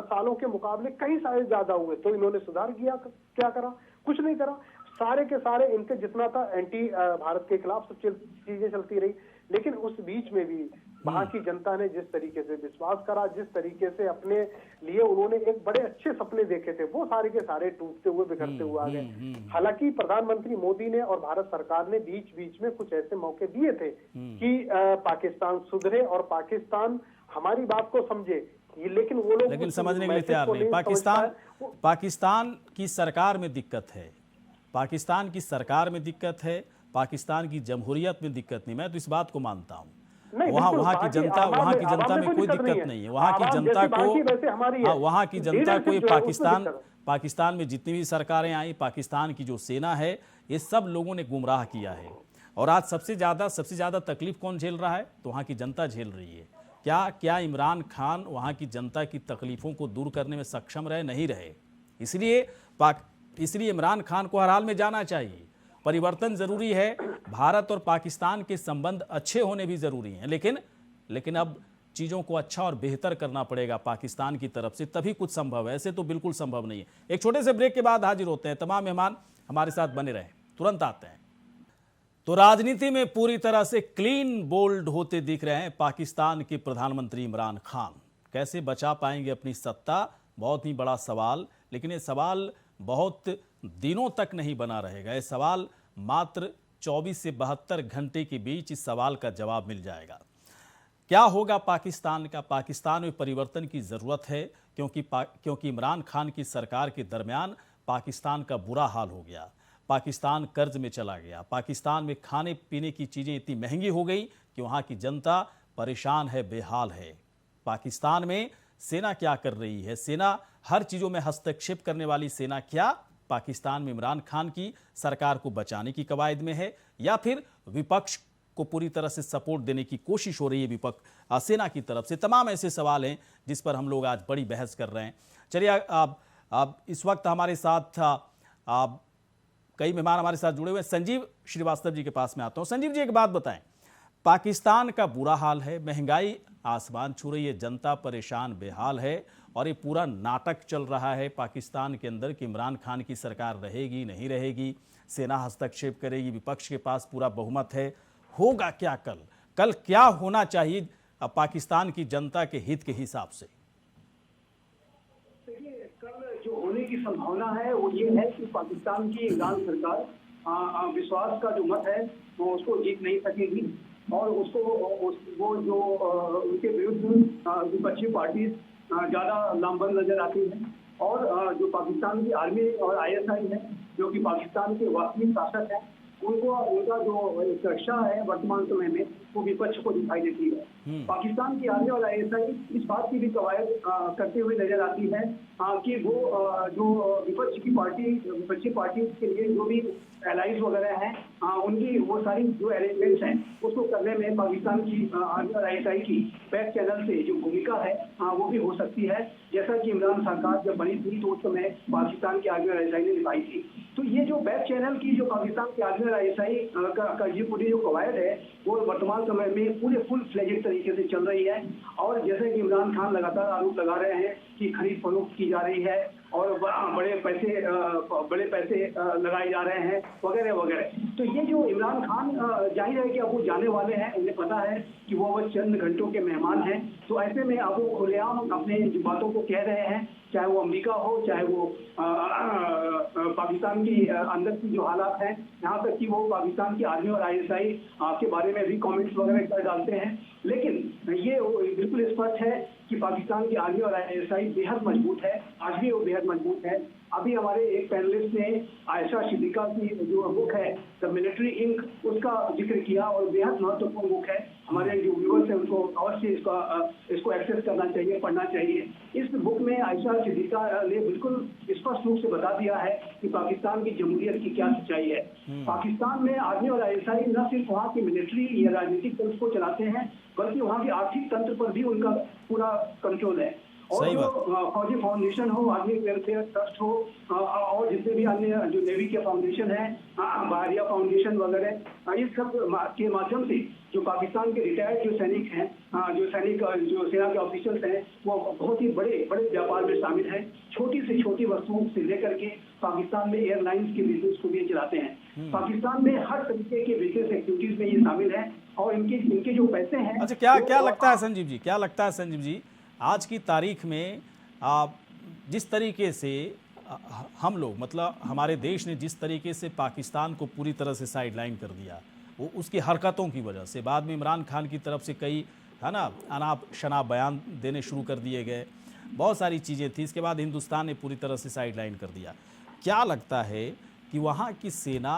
सालों के मुकाबले कई सारे ज्यादा हुए। तो इन्होंने सुधार किया, क्या करा? कुछ नहीं करा। सारे के सारे इनके जितना था एंटी भारत के खिलाफ सब चीजें चलती रही। लेकिन उस बीच में भी वहां की जनता ने जिस तरीके से विश्वास करा, जिस तरीके से अपने लिए उन्होंने एक बड़े अच्छे सपने देखे थे, वो सारे के सारे टूटते हुए बिखरते हुए आ गए। हालांकि प्रधानमंत्री मोदी ने और भारत सरकार ने बीच बीच में कुछ ऐसे मौके दिए थे कि पाकिस्तान सुधरे और पाकिस्तान हमारी बात को समझे, लेकिन वो लोग समझने के लिए तैयार नहीं। पाकिस्तान की सरकार में दिक्कत है, पाकिस्तान की सरकार में दिक्कत है, पाकिस्तान की जमहूरियत में दिक्कत नहीं। मैं तो इस बात को मानता हूँ। वहाँ की जनता में कोई दिक्कत नहीं है। वहाँ की जनता को पाकिस्तान में जितनी भी सरकारें आई, पाकिस्तान की जो सेना है, ये सब लोगों ने गुमराह किया है। और आज सबसे ज्यादा तकलीफ कौन झेल रहा है? तो वहाँ की जनता झेल रही है। क्या इमरान खान वहाँ की जनता की तकलीफों को दूर करने में सक्षम रहे? नहीं रहे। इसलिए इमरान खान को हर हाल में जाना चाहिए। परिवर्तन जरूरी है, भारत और पाकिस्तान के संबंध अच्छे होने भी जरूरी हैं, लेकिन अब चीज़ों को अच्छा और बेहतर करना पड़ेगा पाकिस्तान की तरफ से, तभी कुछ संभव है। ऐसे तो बिल्कुल संभव नहीं है। एक छोटे से ब्रेक के बाद हाजिर होते हैं। तमाम मेहमान हमारे साथ बने रहें, तुरंत आते हैं। तो राजनीति में पूरी तरह से क्लीन बोल्ड होते दिख रहे हैं पाकिस्तान के प्रधानमंत्री इमरान खान। कैसे बचा पाएंगे अपनी सत्ता, बहुत ही बड़ा सवाल। लेकिन ये सवाल बहुत दिनों तक नहीं बना रहेगा। ये सवाल मात्र 24 से 72 घंटे के बीच इस सवाल का जवाब मिल जाएगा। क्या होगा पाकिस्तान का? पाकिस्तान में परिवर्तन की ज़रूरत है, क्योंकि इमरान खान की सरकार के दरमियान पाकिस्तान का बुरा हाल हो गया। पाकिस्तान कर्ज में चला गया। पाकिस्तान में खाने पीने की चीज़ें इतनी महंगी हो गई कि वहाँ की जनता परेशान है, बेहाल है। पाकिस्तान में सेना क्या कर रही है? सेना हर चीज़ों में हस्तक्षेप करने वाली सेना क्या पाकिस्तान में इमरान खान की सरकार को बचाने की कवायद में है, या फिर विपक्ष को पूरी तरह से सपोर्ट देने की कोशिश हो रही है विपक्ष सेना की तरफ से? तमाम ऐसे सवाल हैं जिस पर हम लोग आज बड़ी बहस कर रहे हैं। चलिए, अब इस वक्त हमारे साथ कई मेहमान हमारे साथ जुड़े हुए हैं। संजीव श्रीवास्तव जी के पास में आता हूँ। संजीव जी, एक बात बताएं, पाकिस्तान का बुरा हाल है, महंगाई आसमान छू रही है, जनता परेशान बेहाल है, और ये पूरा नाटक चल रहा है पाकिस्तान के अंदर कि इमरान खान की सरकार रहेगी नहीं रहेगी, सेना हस्तक्षेप करेगी, विपक्ष के पास पूरा बहुमत है। होगा क्या कल क्या होना चाहिए पाकिस्तान की जनता के हित के हिसाब से? देखिए, कल जो होने की संभावना है वो ये है कि पाकिस्तान की इमरान सरकार विश्वास का जो मत है वो उसको जीत नहीं सकेगी, और वो जो उनके विरुद्ध विपक्षी पार्टी ज्यादा लामबंद नजर आती है। और जो पाकिस्तान की आर्मी और आईएसआई है, जो कि पाकिस्तान के वास्तविक शासक है, उनका जो सुरक्षा है वर्तमान समय में वो विपक्ष को दिखाई देती है। पाकिस्तान की आर्मी और आईएसआई इस बात की भी कवायद करते हुए नजर आती है कि वो जो विपक्षी पार्टी के लिए जो भी एलाइज वगैरह हैं, उनकी वो सारी जो अरेंजमेंट्स हैं उसको करने में पाकिस्तान की आर्मी और आईएसआई की बैक चैनल से जो भूमिका है वो भी हो सकती है। जैसा कि इमरान सरकार जब बनी थी तो उस समय पाकिस्तान की आर्मी और आईएसआई ने निभाई थी। तो ये जो बैक चैनल की जो पाकिस्तान की आर्मी और आईएसआई का ये पूरी जो कवायद है वो वर्तमान समय में पूरे फुल फ्लेजेड तरीके से चल रही है। और जैसे कि इमरान खान लगातार आरोप लगा रहे हैं कि खरीद फरोख्त की जा रही है, और बड़े पैसे लगाए जा रहे हैं वगैरह वगैरह। तो ये जो इमरान खान जाहिर है कि अब वो जाने वाले हैं, उन्हें पता है कि वो बस चंद घंटों के मेहमान हैं। तो ऐसे में अब वो खुलेआम अपने बातों को कह रहे हैं, चाहे वो अमेरिका हो, चाहे वो पाकिस्तान की अंदर की जो हालात हैं, यहाँ तक कि वो पाकिस्तान की आर्मी और ISI के बारे में भी कमेंट्स वगैरह कर डालते हैं। लेकिन ये बिल्कुल स्पष्ट है कि पाकिस्तान की आर्मी और ISI बेहद मजबूत है, आज भी वो बेहद मजबूत है। अभी हमारे एक पैनलिस्ट ने आयशा सिद्दीका की जो बुक है द मिलिट्री इंक, उसका जिक्र किया और बेहद महत्वपूर्ण बुक है। हमारे जो व्यूअर्स हैं उनको अवश्य इसको एक्सेस करना चाहिए, पढ़ना चाहिए। इस बुक में आयशा सिद्दीका ने बिल्कुल स्पष्ट रूप से बता दिया है कि पाकिस्तान की जमहूरियत की क्या सच्चाई है। पाकिस्तान में आर्मी और ISI न सिर्फ वहाँ की मिलिट्री या राजनीतिक तंत्र को चलाते हैं, बल्कि वहाँ के आर्थिक तंत्र पर भी उनका पूरा कंट्रोल है। और जो फौजी फाउंडेशन हो, आर्मी वेलफेयर ट्रस्ट हो, और जितने भी अन्य जो नेवी के फाउंडेशन है, बहरिया फाउंडेशन वगैरह, इस सब के माध्यम से जो पाकिस्तान के रिटायर्ड जो सैनिक हैं, जो सेना के ऑफिसर्स हैं, वो बहुत ही बड़े बड़े व्यापार में शामिल हैं। छोटी से छोटी वस्तुओं से लेकर के पाकिस्तान में एयरलाइंस के बिजनेस को भी चलाते हैं। पाकिस्तान में हर तरीके के बिजनेस एक्टिविटीज में ये शामिल है और इनके जो पैसे हैं। अच्छा, क्या लगता है संजीव जी, क्या लगता है संजीव जी, आज की तारीख में जिस तरीके से हम लोग, मतलब हमारे देश ने जिस तरीके से पाकिस्तान को पूरी तरह से साइडलाइन कर दिया, वो उसकी हरकतों की वजह से, बाद में इमरान खान की तरफ से कई, है ना, अनाप शनाप बयान देने शुरू कर दिए गए, बहुत सारी चीज़ें थी। इसके बाद हिंदुस्तान ने पूरी तरह से साइडलाइन कर दिया। क्या लगता है कि वहाँ की सेना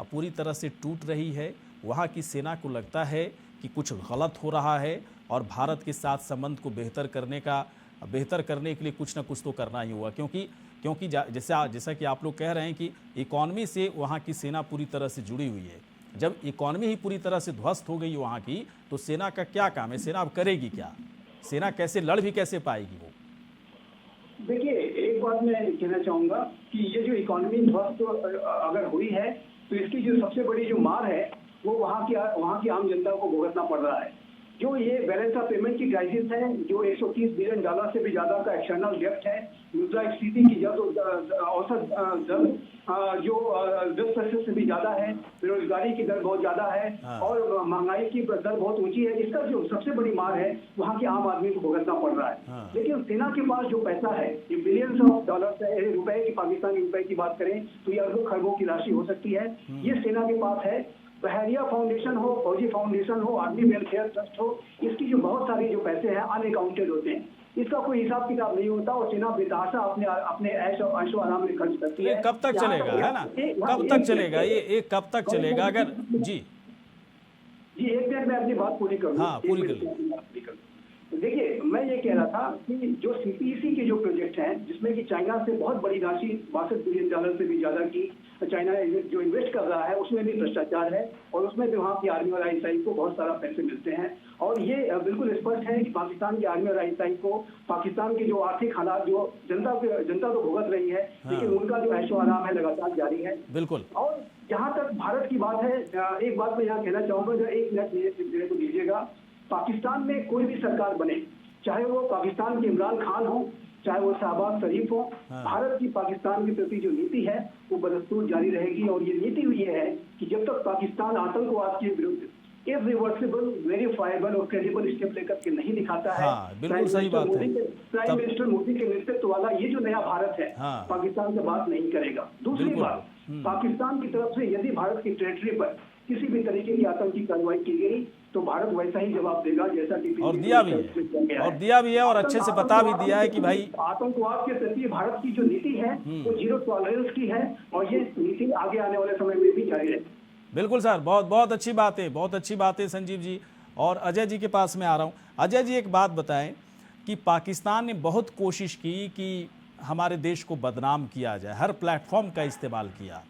पूरी तरह से टूट रही है? वहाँ की सेना को लगता है कि कुछ गलत हो रहा है और भारत के साथ संबंध को बेहतर करने के लिए कुछ ना कुछ तो करना ही होगा, क्योंकि जैसा कि आप लोग कह रहे हैं कि इकॉनमी से वहाँ की सेना पूरी तरह से जुड़ी हुई है। जब इकॉनमी ही पूरी तरह से ध्वस्त हो गई वहाँ की, तो सेना का क्या काम है? सेना अब करेगी क्या? सेना कैसे लड़ भी कैसे पाएगी वो? देखिए, एक बात मैं कहना चाहूंगा कि ये जो इकॉनमी ध्वस्त अगर हुई है, तो इसकी जो सबसे बड़ी जो मार है वो वहाँ की आम जनता को भुगतना पड़ रहा है। जो ये बैलेंस ऑफ पेमेंट की क्राइसिस है, जो $130 बिलियन से भी ज्यादा का एक्सटर्नल डेब्ट है, मुद्रास्फीति की औसत दर जो 10% से भी ज्यादा है, बेरोजगारी की दर बहुत ज्यादा है, और महंगाई की दर बहुत ऊंची है। इसका जो सबसे बड़ी मार है वहाँ के आम आदमी को भुगतना पड़ रहा है। लेकिन सेना के पास जो पैसा है, ये बिलियंस ऑफ डॉलर रुपए की, पाकिस्तानी रुपए की बात करें तो ये अरबों खरबों की राशि हो सकती है। ये सेना के पास है। बहरिया फाउंडेशन हो, फौजी फाउंडेशन हो, आर्मी वेलफेयर ट्रस्ट हो, इसकी जो बहुत सारी जो पैसे हैं अनअकाउंटेड होते हैं, इसका कोई हिसाब किताब नहीं होता और सेना बेतहाशा अपने ऐशो आराम में खर्च करती है। कब तक चलेगा, है ना? कब तक चलेगा ये कब तक चलेगा? अगर जी एक मिनट में अपनी बात पूरी करूँ। हाँ, पूरी कर। देखिए, मैं ये कह रहा था कि जो CPEC के जो प्रोजेक्ट हैं, जिसमें कि चाइना से बहुत बड़ी राशि $62 बिलियन से भी ज्यादा की चाइना जो इन्वेस्ट कर रहा है, उसमें भी भ्रष्टाचार है और उसमें भी वहाँ की आर्मी और ISI को बहुत सारा पैसे मिलते हैं। और ये बिल्कुल स्पष्ट है कि पाकिस्तान की आर्मी और ISI को पाकिस्तान के जो आर्थिक हालात, जो जनता तो भुगत रही है, लेकिन उनका जो ऐशो आराम है लगातार जारी है। बिल्कुल। और जहाँ तक भारत की बात है, एक बात मैं यहाँ कहना चाहूंगा, जो 1 मिनट मेरे को दीजिएगा। पाकिस्तान में कोई भी सरकार बने, चाहे वो पाकिस्तान के इमरान खान हो, चाहे वो शहबाज शरीफ हो, भारत की पाकिस्तान के प्रति जो नीति है वो बदस्तूर जारी रहेगी। और ये नीति ये है कि जब तक पाकिस्तान आतंकवाद के विरुद्ध इरिवर्सिबल, वेरीफाइबल और क्रेडिबल स्टेप लेकर के नहीं दिखाता है, बिल्कुल सही बात है, प्राइम मिनिस्टर मोदी के नेतृत्व वाला ये जो नया भारत है, पाकिस्तान से बात नहीं करेगा। दूसरी बात, पाकिस्तान की तरफ से यदि भारत की टेरिटरी पर किसी भी तरीके की आतंकी कार्रवाई की गई तो भारत वैसा ही जवाब देगा जैसा कि और दिया भी है और अच्छे से बता भी दिया है कि भाई आतंकवाद के प्रति भारत की जो नीति है वो जीरो टॉलरेंस की है और ये नीति आगे आने वाले समय में भी जारी रहेगी। बिल्कुल सर, बहुत अच्छी बात है, बहुत अच्छी बात है संजीव जी। और अजय जी के पास में आ रहा हूँ। अजय जी, एक बात बताएं कि पाकिस्तान ने बहुत कोशिश की कि हमारे देश को बदनाम किया जाए, हर प्लेटफॉर्म का इस्तेमाल किया,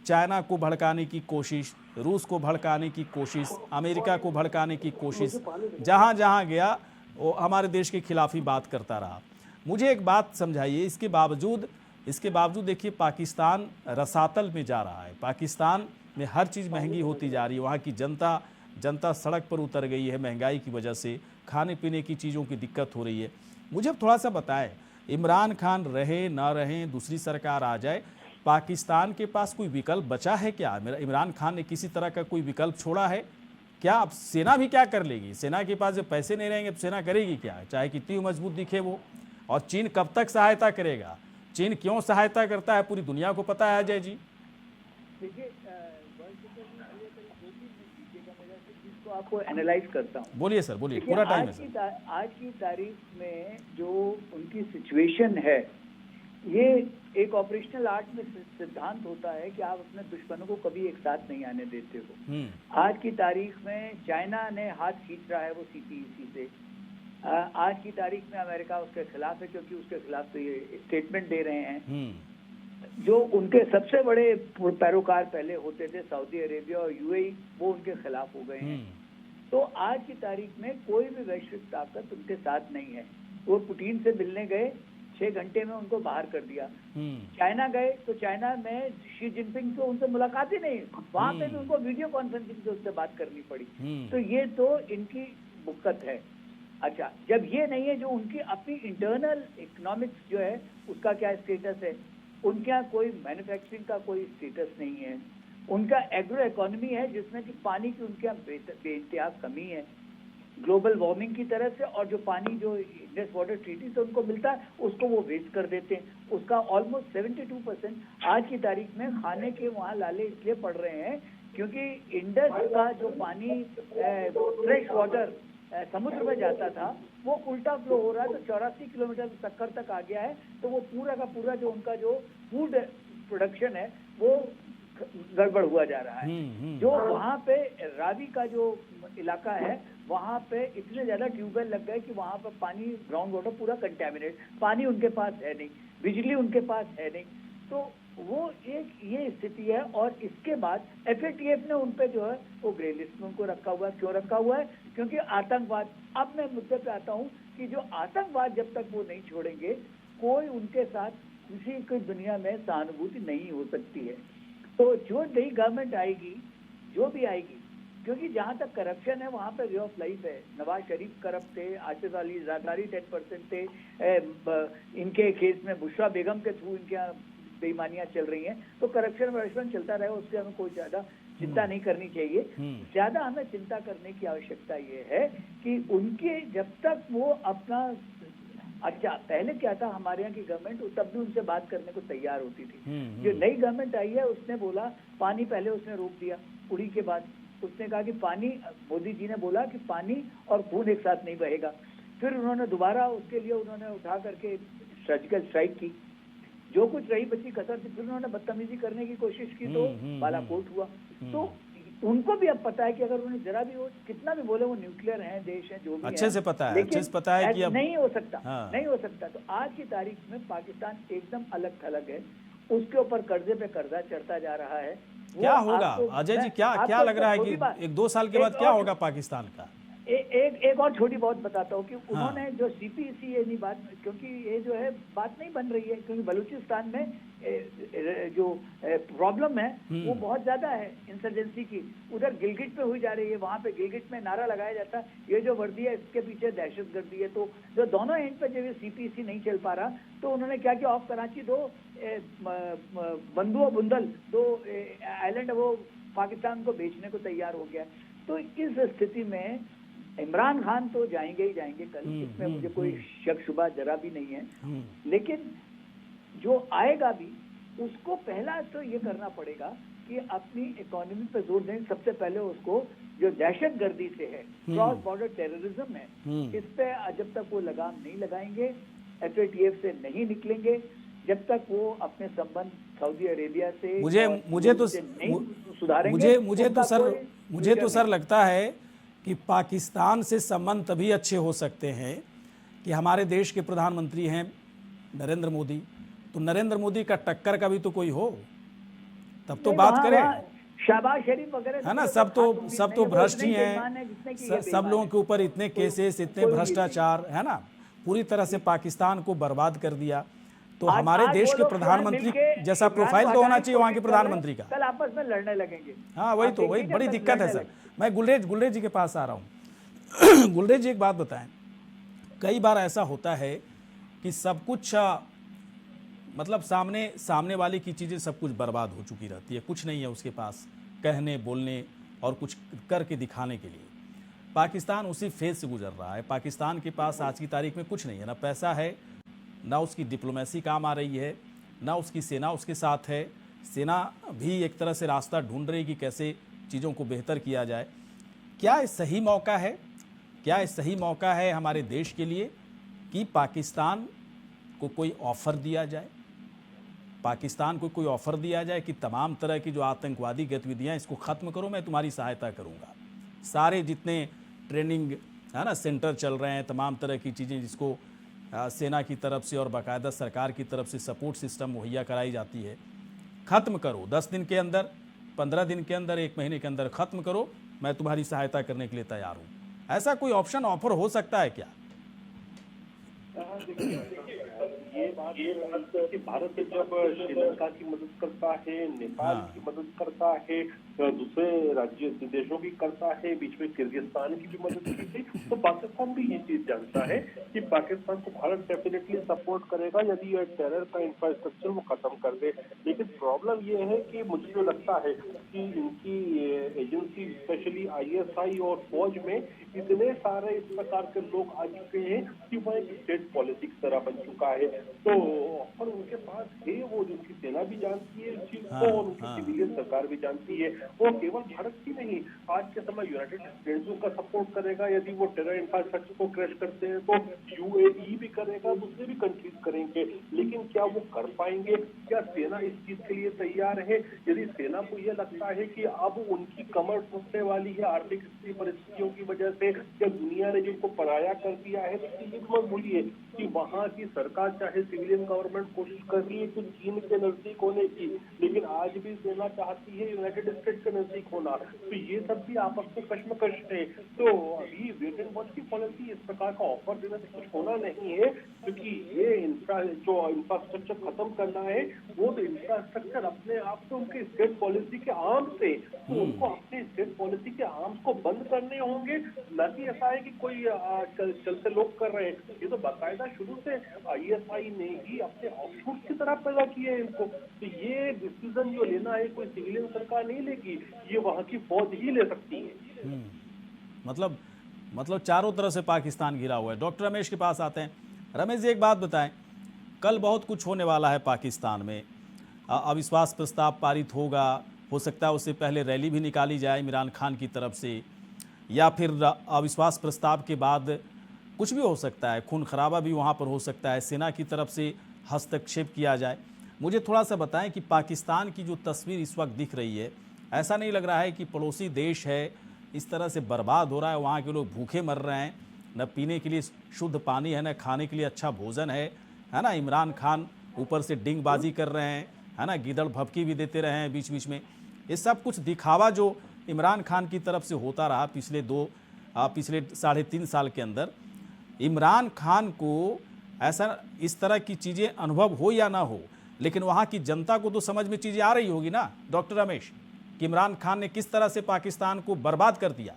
चाइना को भड़काने की कोशिश, रूस को भड़काने की कोशिश, अमेरिका को भड़काने की कोशिश, जहाँ जहाँ गया वो हमारे देश के खिलाफ ही बात करता रहा। मुझे एक बात समझाइए, इसके बावजूद देखिए पाकिस्तान रसातल में जा रहा है, पाकिस्तान में हर चीज़ महंगी होती जा रही है, वहाँ की जनता सड़क पर उतर गई है महंगाई की वजह से, खाने पीने की चीज़ों की दिक्कत हो रही है। मुझे अब थोड़ा सा बताएं इमरान खान रहे ना रहे, दूसरी सरकार आ जाए, पाकिस्तान के पास कोई विकल्प बचा है क्या? इमरान खान ने किसी तरह का कोई विकल्प छोड़ा है क्या? अब सेना भी क्या कर लेगी? सेना के पास जब पैसे नहीं रहेंगे तो सेना करेगी क्या, चाहे कितनी मजबूत दिखे वो? और चीन कब तक सहायता करेगा? चीन क्यों सहायता करता है पूरी दुनिया को पता है अजय जी। देखिए, इसको आपको एनालाइज करता हूँ। बोलिए सर, बोलिए, पूरा टाइम है सर। आज की तारीख में जो उनकी सिचुएशन है, ये एक ऑपरेशनल आर्ट में सिद्धांत होता है कि आप अपने दुश्मनों को कभी एक साथ नहीं आने देते हो। आज की तारीख में चाइना ने हाथ खींच रहा है वो CPEC से। आज की तारीख में अमेरिका उसके खिलाफ है, क्योंकि उसके खिलाफ तो ये स्टेटमेंट दे रहे हैं। जो उनके सबसे बड़े पैरोकार पहले होते थे, सऊदी अरेबिया और UAE, वो उनके खिलाफ हो गए हैं। तो आज की तारीख में कोई भी वैश्विक ताकत उनके साथ नहीं है। वो पुतिन से मिलने गए, 6 घंटे में उनको बाहर कर दिया। चाइना गए तो चाइना में शी जिनपिंग तो उनसे मुलाकात ही नहीं, वहां पे भी उनको वीडियो कॉन्फ्रेंसिंग से उससे बात करनी पड़ी। तो ये तो इनकी बुक्कत है। अच्छा, जब ये नहीं है, जो उनकी अपनी इंटरनल इकोनॉमिक्स जो है उसका क्या स्टेटस है? उनके यहाँ कोई मैन्युफैक्चरिंग का कोई स्टेटस नहीं है। उनका एग्रो इकोनॉमी है जिसमें कि पानी की उनके यहाँ बेइंतहा कमी है, ग्लोबल वार्मिंग की तरह से। और जो पानी जो इंडस वाटर ट्रीटी से उनको मिलता है उसको वो वेस्ट कर देते हैं। उसका ऑलमोस्ट 72% आज की तारीख में खाने के वहाँ लाले इसलिए पड़ रहे हैं क्योंकि इंडस का जो पानी फ्रेश वाटर समुद्र में जाता था वो उल्टा फ्लो हो रहा है। तो 84 किलोमीटर सक्कर तक आ गया है। तो वो पूरा का पूरा जो उनका जो फूड प्रोडक्शन है वो गड़बड़ हुआ जा रहा है। जो वहाँ पे रावी का जो इलाका है वहाँ पे इतने ज्यादा ट्यूबवेल लग गए कि वहाँ पर पानी, ग्राउंड वाटर पूरा कंटेमिनेट, पानी उनके पास है नहीं, बिजली उनके पास है नहीं। तो वो एक ये स्थिति है। और इसके बाद FATF ने उनपे जो है वो ग्रे लिस्ट में उनको रखा हुआ है। क्यों रखा हुआ है? क्योंकि आतंकवाद। अब मैं मुद्दे पे आता हूँ कि जो आतंकवाद जब तक वो नहीं छोड़ेंगे, कोई उनके साथ किसी की दुनिया में सहानुभूति नहीं हो सकती है। तो जो नई गवर्नमेंट आएगी, जो भी आएगी, क्योंकि जहाँ तक करप्शन है वहाँ पे वे ऑफ लाइफ है। नवाज शरीफ करप्ट थे, आसिफ अली जरदारी 10% थे, इनके केस में बुशरा बेगम के थ्रू इनके यहाँ बेईमानियां चल रही हैं। तो करप्शन चलता रहे, उससे हमें कोई ज्यादा चिंता नहीं करनी चाहिए। ज्यादा हमें चिंता करने की आवश्यकता ये है कि उनके जब तक वो अपना, अच्छा पहले क्या था हमारे यहाँ की गवर्नमेंट, तब भी उनसे बात करने को तैयार होती थी। जो नई गवर्नमेंट आई है उसने बोला पानी, पहले उसने रोक दिया उड़ी के बाद। उसने कहा कि पानी, मोदी जी ने बोला कि पानी और खून एक साथ नहीं बहेगा। फिर उन्होंने दोबारा उसके लिए उन्होंने उठा करके सर्जिकल स्ट्राइक की। जो कुछ रही बची कसर थी, फिर उन्होंने बदतमीजी करने की कोशिश की तो बालाकोट हुआ। तो उनको भी अब पता है कि अगर उन्हें जरा भी वो कितना भी बोले वो न्यूक्लियर हैं, देश है, जो भी अच्छे से पता है, अच्छे से पता है कि अब नहीं हो सकता। नहीं हो सकता। तो आज की तारीख में पाकिस्तान एकदम अलग थलग है। उसके ऊपर कर्जे पे कर्जा चढ़ता जा रहा है। क्या होगा अजय जी, क्या लग रहा है कि 1-2 साल के बाद क्या होगा पाकिस्तान का? एक और छोटी बात बताता हूँ कि उन्होंने जो CPEC ये नहीं बात, क्योंकि ये जो है बात नहीं बन रही है, क्योंकि बलूचिस्तान में जो प्रॉब्लम है वो बहुत ज्यादा है इंसर्जेंसी की। उधर गिलगिट में हुई जा रही है, वहाँ पे गिलगिट में नारा लगाया जाता है ये जो वर्दी है इसके पीछे दहशतगर्दी है। तो जो दोनों एंड पे जब CPEC नहीं चल पा रहा तो उन्होंने क्या किया, ऑफ कराची 2 बंधु बुंदल 2 आइलैंड वो पाकिस्तान को बेचने को तैयार हो गया। तो इस स्थिति में इमरान खान तो जाएंगे ही जाएंगे कल, इसमें मुझे कोई शक शुबा जरा भी नहीं है। लेकिन जो आएगा भी उसको पहला तो ये करना पड़ेगा कि अपनी इकोनॉमी पे जोर दें। सबसे पहले उसको जो दहशतगर्दी से है, क्रॉस बॉर्डर टेररिज्म है, इस पे जब तक वो लगाम नहीं लगाएंगे, FATF से नहीं निकलेंगे, जब तक वो अपने संबंध सऊदी अरेबिया से सुधारेंगे। मुझे तो सर लगता है कि पाकिस्तान से संबंध तभी अच्छे हो सकते हैं कि हमारे देश के प्रधानमंत्री हैं नरेंद्र मोदी, तो नरेंद्र मोदी का टक्कर का भी तो कोई हो, तब तो बात करें। शहबाज शरीफ वगैरह है ना, सब तो भ्रष्ट ही हैं। सब लोगों के ऊपर इतने केसेस, इतने भ्रष्टाचार, है ना, पूरी तरह से पाकिस्तान को बर्बाद कर दिया। तो हमारे देश के प्रधानमंत्री जैसा प्रोफाइल तो होना चाहिए वहाँ के प्रधानमंत्री का। कल आपस में लड़ने लगेंगे। हाँ वही बड़ी दिक्कत है सर। मैं गुलरेज जी के पास आ रहा हूँ। गुलरेज जी एक बात बताएं, कई बार ऐसा होता है कि सब कुछ मतलब सामने वाले की चीज़ें सब कुछ बर्बाद हो चुकी रहती है, कुछ नहीं है उसके पास कहने बोलने और कुछ करके दिखाने के लिए। पाकिस्तान उसी फेज से गुजर रहा है। पाकिस्तान के पास आज की तारीख में कुछ नहीं है, ना पैसा है, ना उसकी डिप्लोमेसी काम आ रही है, ना उसकी सेना उसके साथ है। सेना भी एक तरह से रास्ता ढूंढ रही कि कैसे चीज़ों को बेहतर किया जाए। क्या ये सही मौका है, क्या ये सही मौका है हमारे देश के लिए कि पाकिस्तान को कोई ऑफ़र दिया जाए, पाकिस्तान को कोई ऑफ़र दिया जाए कि तमाम तरह की जो आतंकवादी गतिविधियां इसको ख़त्म करो, मैं तुम्हारी सहायता करूंगा। सारे जितने ट्रेनिंग है ना सेंटर चल रहे हैं, तमाम तरह की चीज़ें जिसको सेना की तरफ से और बाकायदा सरकार की तरफ से सपोर्ट सिस्टम मुहैया कराई जाती है, ख़त्म करो 10 दिन के अंदर, 15 दिन के अंदर, 1 महीने के अंदर ख़त्म करो, मैं तुम्हारी सहायता करने के लिए तैयार हूँ। ऐसा कोई ऑप्शन ऑफर हो सकता है क्या? ये बात कि भारत जब श्रीलंका की मदद करता है, नेपाल की मदद करता है, दूसरे राज्य देशों की करता है, बीच में किर्गिस्तान की भी मदद की थी, तो पाकिस्तान भी ये चीज जानता है कि पाकिस्तान को भारत डेफिनेटली सपोर्ट करेगा यदि ये टेरर का इंफ्रास्ट्रक्चर वो खत्म कर दे। लेकिन प्रॉब्लम ये है कि मुझे जो लगता है कि इनकी एजेंसी स्पेशली ISI और फौज में इतने सारे इस प्रकार के लोग आ चुके हैं कि वह एक स्टेट पॉलिसी की तरह बन चुका है। तो और उनके पास है, वो उनकी सेना भी जानती है इस चीज को और उनकी सिविलियन सरकार भी जानती है। वो केवल भारत की नहीं, आज के समय यूनाइटेड स्टेट्स का सपोर्ट करेगा। यदि वो टेरर इंफ्रास्ट्रक्चर को क्रैश करते हैं तो UAE भी करेगा, दूसरे भी कंट्रीज करेंगे। लेकिन क्या वो कर पाएंगे? क्या सेना इस चीज के लिए तैयार है? यदि सेना को यह लगता है कि अब उनकी कमर टूटने वाली है आर्थिक परिस्थितियों की वजह से, या दुनिया ने जिनको पराया कर दिया है, तो ये मत भूलिए कि वहाँ की सरकार चाहे सिविलियन गवर्नमेंट कोशिश कर रही है कि चीन के नजदीक होने की, लेकिन आज भी सेना चाहती है यूनाइटेड स्टेट्स के नजदीक होना। तो ये सब भी आपस में कश्मकश है। तो अभी वेट एंड वॉच की पॉलिसी, इस प्रकार का ऑफर देने से कुछ होना नहीं है, क्योंकि ये इंफ्रास्ट्रक्चर खत्म करना है, वो तो इंफ्रास्ट्रक्चर अपने आप से उनके स्टेट पॉलिसी के आर्म्स से, तो उनको अपने स्टेट पॉलिसी के आर्म्स को बंद करने होंगे। न कि ऐसा है कि कोई चलते लोग कर रहे हैं, ये तो बाकायदा शुरू से ISI ने ही अपने ऑफशूट की तरह पैदा किए इनको। तो ये डिसीजन जो लेना है कोई सिविलियन सरकार नहीं लेगी, ये वहां की फौज ही ले सकती है। मतलब चारों तरफ से पाकिस्तान घिरा हुआ है। डॉक्टर रमेश के पास आते हैं। रमेश जी, एक बात बताएं, कल बहुत कुछ होने वाला है पाकिस्तान में। अविश्वास प्रस्ताव पारित होगा, हो सकता है उससे पहले रैली भी निकाली जाए इमरान खान की तरफ से, या फिर अविश्वास प्रस्ताव के बाद कुछ भी हो सकता है, खून खराबा भी वहाँ पर हो सकता है, सेना की तरफ से हस्तक्षेप किया जाए। मुझे थोड़ा सा बताएं कि पाकिस्तान की जो तस्वीर इस वक्त दिख रही है, ऐसा नहीं लग रहा है कि पड़ोसी देश है इस तरह से बर्बाद हो रहा है, वहाँ के लोग भूखे मर रहे हैं, न पीने के लिए शुद्ध पानी है, न खाने के लिए अच्छा भोजन है ना। इमरान खान ऊपर से डिंगबाजी कर रहे हैं, है ना, गिदड़ भभकी भी देते रहे हैं बीच बीच में। ये सब कुछ दिखावा जो इमरान खान की तरफ से होता रहा पिछले 3.5 साल के अंदर, इमरान खान को ऐसा इस तरह की चीज़ें अनुभव हो या ना हो, लेकिन वहाँ की जनता को तो समझ में चीज़ें आ रही होगी ना डॉक्टर रमेश, कि इमरान खान ने किस तरह से पाकिस्तान को बर्बाद कर दिया।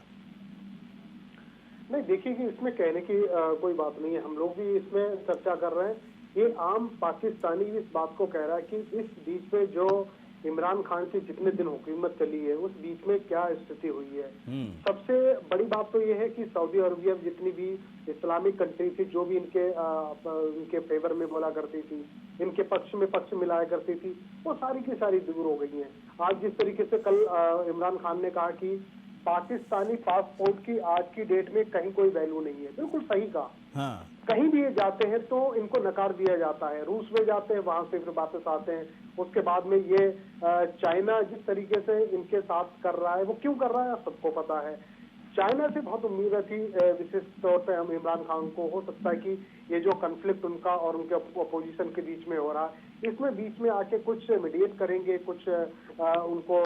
नहीं, देखिए कि इसमें कहने की कोई बात नहीं है, हम लोग भी इसमें चर्चा कर रहे हैं। ये आम पाकिस्तानी इस बात को कह रहा है कि इस बीच में जो इमरान खान की जितने दिन हुकूमत चली है उस बीच में क्या स्थिति हुई है। सबसे बड़ी बात तो ये है कि सऊदी अरबिया जितनी भी इस्लामिक कंट्री थी, जो भी इनके फेवर में बोला करती थी, इनके पक्ष में पक्ष मिलाया करती थी, वो सारी की सारी दूर हो गई हैं। आज जिस तरीके से कल इमरान खान ने कहा कि पाकिस्तानी पासपोर्ट की आज की डेट में कहीं कोई वैल्यू नहीं है, बिल्कुल सही कहा। हाँ। कहीं भी ये जाते हैं तो इनको नकार दिया जाता है, रूस में जाते हैं वहां से फिर वापस आते हैं। उसके बाद में ये चाइना जिस तरीके से इनके साथ कर रहा है, वो क्यों कर रहा है सबको पता है। चाइना से बहुत उम्मीद थी विशेष तौर पे हम इमरान खान को, हो सकता है कि ये जो कन्फ्लिक्ट उनका और उनके अपोजिशन के बीच में हो रहा है, इसमें बीच में आके कुछ मीडिएट करेंगे, कुछ उनको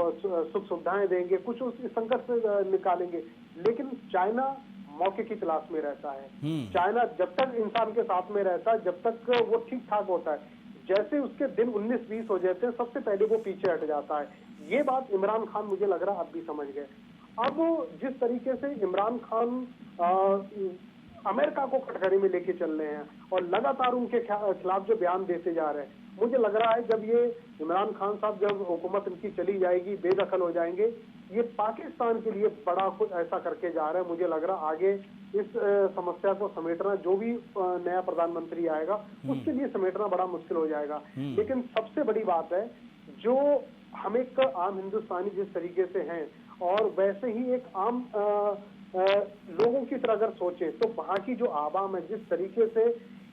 सुख सुविधाएं देंगे, कुछ उस संकट से निकालेंगे। लेकिन चाइना मौके की तलाश में रहता है। चाइना जब तक इंसान के साथ में रहता है, जब तक वो ठीक ठाक होता है, जैसे उसके दिन 19-20 हो जाते हैं, सबसे पहले वो पीछे हट जाता है। ये बात इमरान खान मुझे लग रहा अब भी समझ गए। अब जिस तरीके से इमरान खान अमेरिका को कटघरे में लेके चल रहे हैं और लगातार उनके खिलाफ जो बयान देते जा रहे हैं। मुझे लग रहा है जब ये इमरान खान साहब जब हुकूमत इनकी चली जाएगी, बेदखल हो जाएंगे, ये पाकिस्तान के लिए बड़ा कुछ ऐसा करके जा रहे हैं। मुझे लग रहा आगे इस समस्या को समेटना, जो भी नया प्रधानमंत्री आएगा उसके लिए समेटना बड़ा मुश्किल हो जाएगा। लेकिन सबसे बड़ी बात है, जो हम एक आम हिंदुस्तानी जिस तरीके से हैं और वैसे ही एक आम लोगों की तरह अगर सोचे तो वहां की जो आवाम है, जिस तरीके से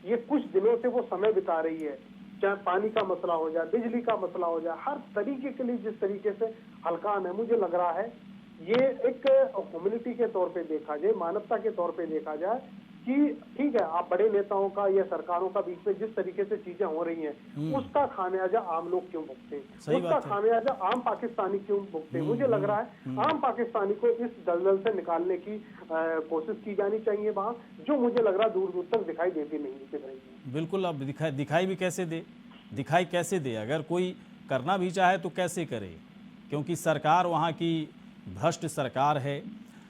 ये कुछ दिनों से वो समय बिता रही है, चाहे पानी का मसला हो जाए, बिजली का मसला हो जाए, हर तरीके के लिए जिस तरीके से हलकान है, मुझे लग रहा है ये एक ह्यूमैनिटी के तौर पे देखा जाए, मानवता के तौर पे देखा जाए कि ठीक है, आप बड़े नेताओं का या सरकारों का बीच में जिस तरीके से चीजें हो रही हैं, उसका खामियाजा आम लोग क्यों भुगते हैं, उसका खामियाजा आम पाकिस्तानी क्यों भुगते हैं। मुझे लग रहा है आम पाकिस्तानी को इस दलदल से निकालने की कोशिश की जानी चाहिए वहां, जो मुझे लग रहा दूर दूर तक दिखाई देती नहीं दिख रही है। बिल्कुल, अब दिखाई भी कैसे दे, दिखाई कैसे दे, अगर कोई करना भी चाहे तो कैसे करे, क्योंकि सरकार वहाँ की भ्रष्ट सरकार है।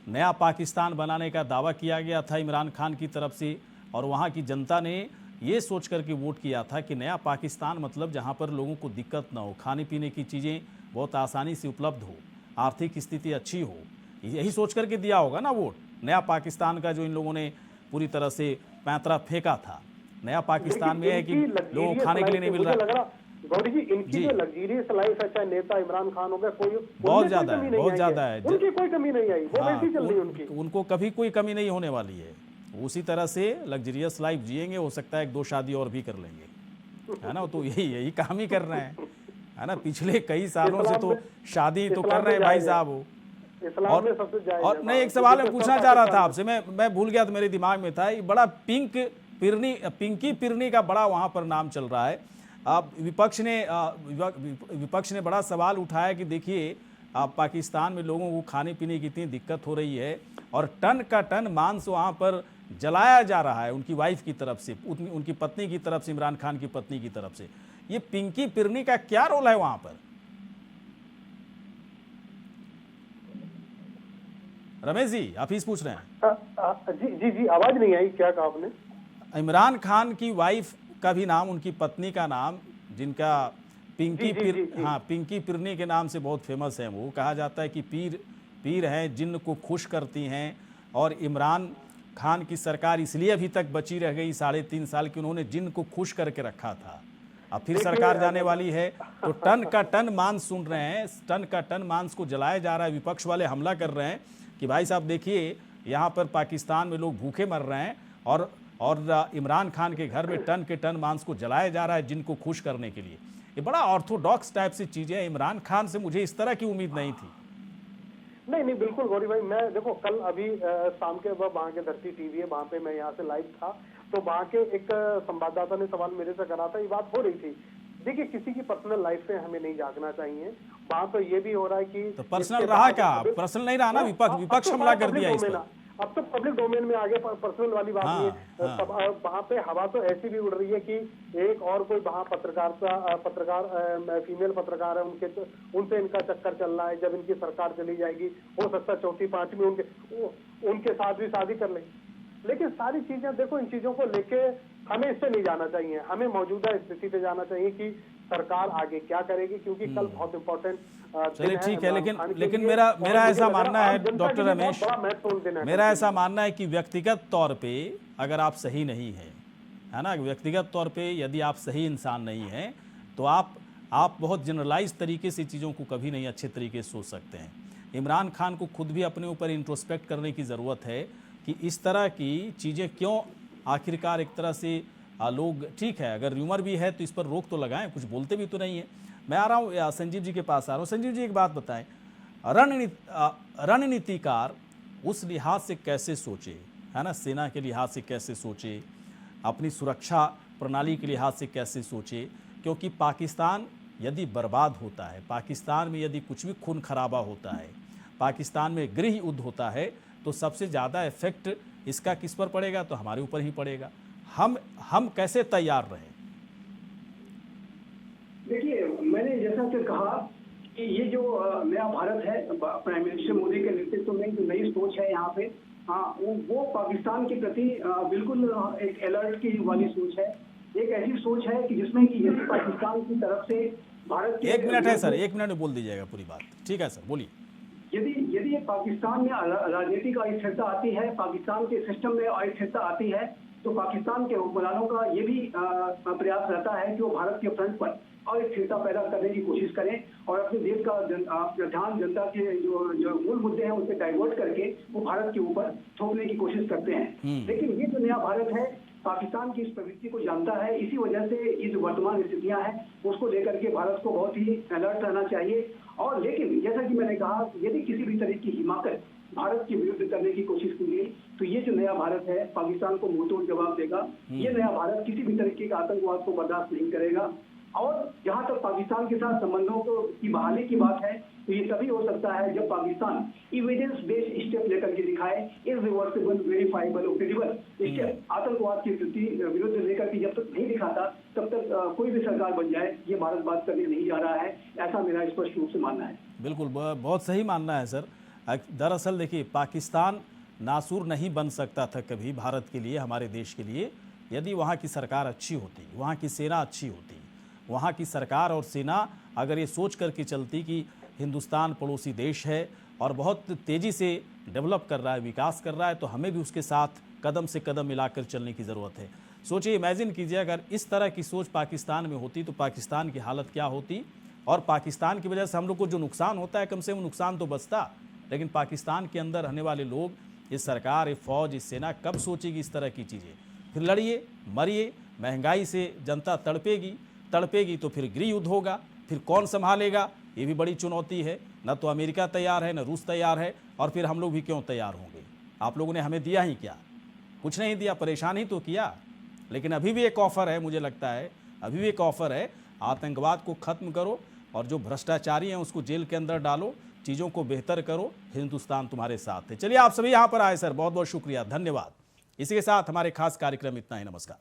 नया पाकिस्तान बनाने का दावा किया गया था इमरान खान की तरफ से और वहाँ की जनता ने ये सोच कर के वोट किया था कि नया पाकिस्तान मतलब जहाँ पर लोगों को दिक्कत ना हो, खाने पीने की चीज़ें बहुत आसानी से उपलब्ध हो, आर्थिक स्थिति अच्छी हो, यही सोच कर के दिया होगा ना वोट। नया पाकिस्तान का जो इन लोगों ने पूरी तरह से पैंतरा फेंका था, नया पाकिस्तान में है कि लोगों को खाने के लिए नहीं मिल रहा। गौरी जी, इनकी जो लग्जरियस लाइफ है, चाहे नेता इमरान खान हो गया, कोई बहुत ज्यादा है, उनकी कोई कमी नहीं आई, वो वैसी चल रही है उनको कभी कोई कमी नहीं होने वाली है। उसी तरह से लग्जरियस लाइफ जिएंगे, हो सकता है 1-2 शादी और भी कर लेंगे, है ना। तो यही काम ही कर रहे हैं, है ना। पिछले कई सालों से तो शादी तो कर रहे हैं भाई साहब वो। और नहीं, एक सवाल मैं पूछना चाह रहा था आपसे, मैं भूल गया था, मेरे दिमाग में था। ये बड़ा पिंकी पिरनी का बड़ा वहाँ पर नाम चल रहा है। अब विपक्ष ने बड़ा सवाल उठाया कि देखिए, आप पाकिस्तान में लोगों को खाने पीने की इतनी दिक्कत हो रही है और टन का टन मांस वहाँ पर जलाया जा रहा है उनकी वाइफ की तरफ से, उनकी पत्नी की तरफ से, इमरान खान की पत्नी की तरफ से। ये पिंकी पिरनी का क्या रोल है वहाँ पर? रमेश जी, आप ही पूछ रहे हैं? जी, आवाज नहीं आई, क्या कहा आपने? इमरान खान की वाइफ का भी नाम, उनकी पत्नी का नाम, जिनका पिंकी पिरनी के नाम से बहुत फेमस है, वो कहा जाता है कि पीर हैं, जिन्न को खुश करती हैं। और इमरान खान की सरकार इसलिए अभी तक बची रह गई 3.5 साल की, उन्होंने जिन्न को खुश करके रखा था। अब फिर सरकार जाने वाली है तो टन का टन मांस सुन रहे हैं, टन का टन मांस को जलाया जा रहा है। विपक्ष वाले हमला कर रहे हैं कि भाई साहब देखिए, यहाँ पर पाकिस्तान में लोग भूखे मर रहे हैं और इमरान खान के घर में टन के टन मांस को जलाया जा रहा है जिनको खुश करने के लिए। ये बड़ा ऑर्थोडॉक्स टाइप से चीज़ है। इमरान खान से मुझे इस तरह की उम्मीद नहीं थी। नहीं, बिल्कुल गौरी भाई, मैं देखो कल अभी शाम के वहाँ के धरती टीवी है, वहाँ पे मैं यहाँ से लाइव था, तो वहाँ के एक संवाददाता ने सवाल मेरे से करा था, ये बात हो रही थी। देखिए, किसी की पर्सनल लाइफ पे हमें नहीं झांकना चाहिए। वहाँ तो ये भी हो रहा है कि तो पर्सनल रहा क्या? पर्सनल नहीं रहा ना, विपक्ष हमला कर दिया इस पर। अब तो पब्लिक डोमेन में आगे पर्सनल वाली बात नहीं है। वहाँ पे हवा तो ऐसी भी उड़ रही है कि एक और कोई वहाँ फीमेल पत्रकार है, उनसे इनका चक्कर चल रहा है। जब इनकी सरकार चली जाएगी, हो सकता है 4ठी 5वीं उनके साथ भी शादी कर लेंगे। लेकिन सारी चीजें देखो, इन चीजों को लेके हमें इससे नहीं जाना चाहिए, हमें मौजूदा स्थिति पे जाना चाहिए कि सरकार आगे क्या करेगी, क्योंकि कल बहुत इंपॉर्टेंट। चलिए ठीक है, लेकिन मेरा ऐसा मानना है डॉक्टर रमेश, मेरा ऐसा मानना है कि व्यक्तिगत तौर पे अगर आप सही नहीं है, है ना, व्यक्तिगत तौर पे यदि आप सही इंसान नहीं हैं तो आप बहुत जनरलाइज तरीके से चीज़ों को कभी नहीं अच्छे तरीके से सोच सकते हैं। इमरान खान को खुद भी अपने ऊपर इंट्रोस्पेक्ट करने की ज़रूरत है कि इस तरह की चीज़ें क्यों आखिरकार एक तरह से लोग, ठीक है अगर र्यूमर भी है तो इस पर रोक तो लगाएं, कुछ बोलते भी तो नहीं है। मैं आ रहा हूँ संजीव जी के पास आ रहा हूँ। संजीव जी, एक बात बताएं, रणनीतिकार उस लिहाज से कैसे सोचे, है ना, सेना के लिहाज से कैसे सोचे, अपनी सुरक्षा प्रणाली के लिहाज से कैसे सोचे, क्योंकि पाकिस्तान यदि बर्बाद होता है, पाकिस्तान में यदि कुछ भी खून खराबा होता है, पाकिस्तान में गृह युद्ध होता है, तो सबसे ज़्यादा इफेक्ट इसका किस पर पड़ेगा? तो हमारे ऊपर ही पड़ेगा। हम कैसे तैयार रहे? देखिए, मैंने जैसा कि कहा कि ये जो नया भारत है, प्राइम मिनिस्टर मोदी के नेतृत्व में जो नई सोच है यहाँ पे, हाँ, वो पाकिस्तान के प्रति बिल्कुल एक अलर्ट की वाली सोच है। एक ऐसी सोच है कि जिसमें कि यदि पाकिस्तान की तरफ से भारत के 1 मिनट है सर, 1 मिनट में बोल दीजिएगा पूरी बात। ठीक है सर, बोलिए। यदि पाकिस्तान में राजनीतिक अस्थिरता आती है, पाकिस्तान के सिस्टम में अस्थिरता आती है, तो पाकिस्तान के हुक्मरानों का ये भी प्रयास रहता है कि वो भारत के फ्रंट पर अस्थिरता पैदा करने की कोशिश करें और अपने देश का ध्यान जनता के जो मूल मुद्दे हैं उनसे डाइवर्ट करके वो भारत के ऊपर थोपने की कोशिश करते हैं। लेकिन ये जो नया भारत है पाकिस्तान की इस प्रवृत्ति को जानता है, इसी वजह से ये जो वर्तमान स्थितियां हैं उसको लेकर के भारत को बहुत ही अलर्ट रहना चाहिए। और लेकिन जैसा कि मैंने कहा, यदि किसी भी तरह की हिमाकत भारत के विरुद्ध करने की कोशिश की गई तो ये जो नया भारत है पाकिस्तान को मुंहतोड़ जवाब देगा। ये नया भारत किसी भी तरीके का आतंकवाद को बर्दाश्त नहीं करेगा। और जहां तक पाकिस्तान के साथ संबंधों की बहाली की बात है तो ये तभी हो सकता है जब पाकिस्तान एविडेंस बेस्ड स्टेप लेकर के दिखाए, इररिवर्सिबल, वेरीफाइबल और क्रेडिबल स्टेप आतंकवाद के प्रति विरुद्ध लेकर के जब तक नहीं दिखाता तब तक कोई भी सरकार बन जाए ये भारत बात करने नहीं जा रहा है। ऐसा मेरा स्पष्ट रूप से मानना है। बिल्कुल, बहुत सही मानना है सर। दरअसल देखिए, पाकिस्तान नासूर नहीं बन सकता था कभी भारत के लिए, हमारे देश के लिए, यदि वहाँ की सरकार अच्छी होती, वहाँ की सेना अच्छी होती। वहाँ की सरकार और सेना अगर ये सोच करके चलती कि हिंदुस्तान पड़ोसी देश है और बहुत तेज़ी से डेवलप कर रहा है, विकास कर रहा है, तो हमें भी उसके साथ कदम से कदम मिलाकर चलने की ज़रूरत है। सोचिए, इमेजिन कीजिए अगर इस तरह की सोच पाकिस्तान में होती तो पाकिस्तान की हालत क्या होती। और पाकिस्तान की वजह से हम लोग को जो नुकसान होता है कम से कम नुकसान तो बचता, लेकिन पाकिस्तान के अंदर रहने वाले लोग, ये सरकार, ये फौज, ये सेना कब सोचेगी इस तरह की चीज़ें। फिर लड़िए मरिए, महंगाई से जनता तड़पेगी तो फिर गृह युद्ध होगा, फिर कौन संभालेगा, ये भी बड़ी चुनौती है। न तो अमेरिका तैयार है, न रूस तैयार है, और फिर हम लोग भी क्यों तैयार होंगे। आप लोगों ने हमें दिया ही क्या, कुछ नहीं दिया, परेशान ही तो किया। लेकिन अभी भी एक ऑफ़र है, मुझे लगता है अभी भी एक ऑफ़र है, आतंकवाद को ख़त्म करो और जो भ्रष्टाचारी हैं उसको जेल के अंदर डालो, चीज़ों को बेहतर करो, हिंदुस्तान तुम्हारे साथ है। चलिए, आप सभी यहाँ पर आए सर, बहुत बहुत शुक्रिया, धन्यवाद। इसी के साथ हमारे खास कार्यक्रम इतना ही। नमस्कार।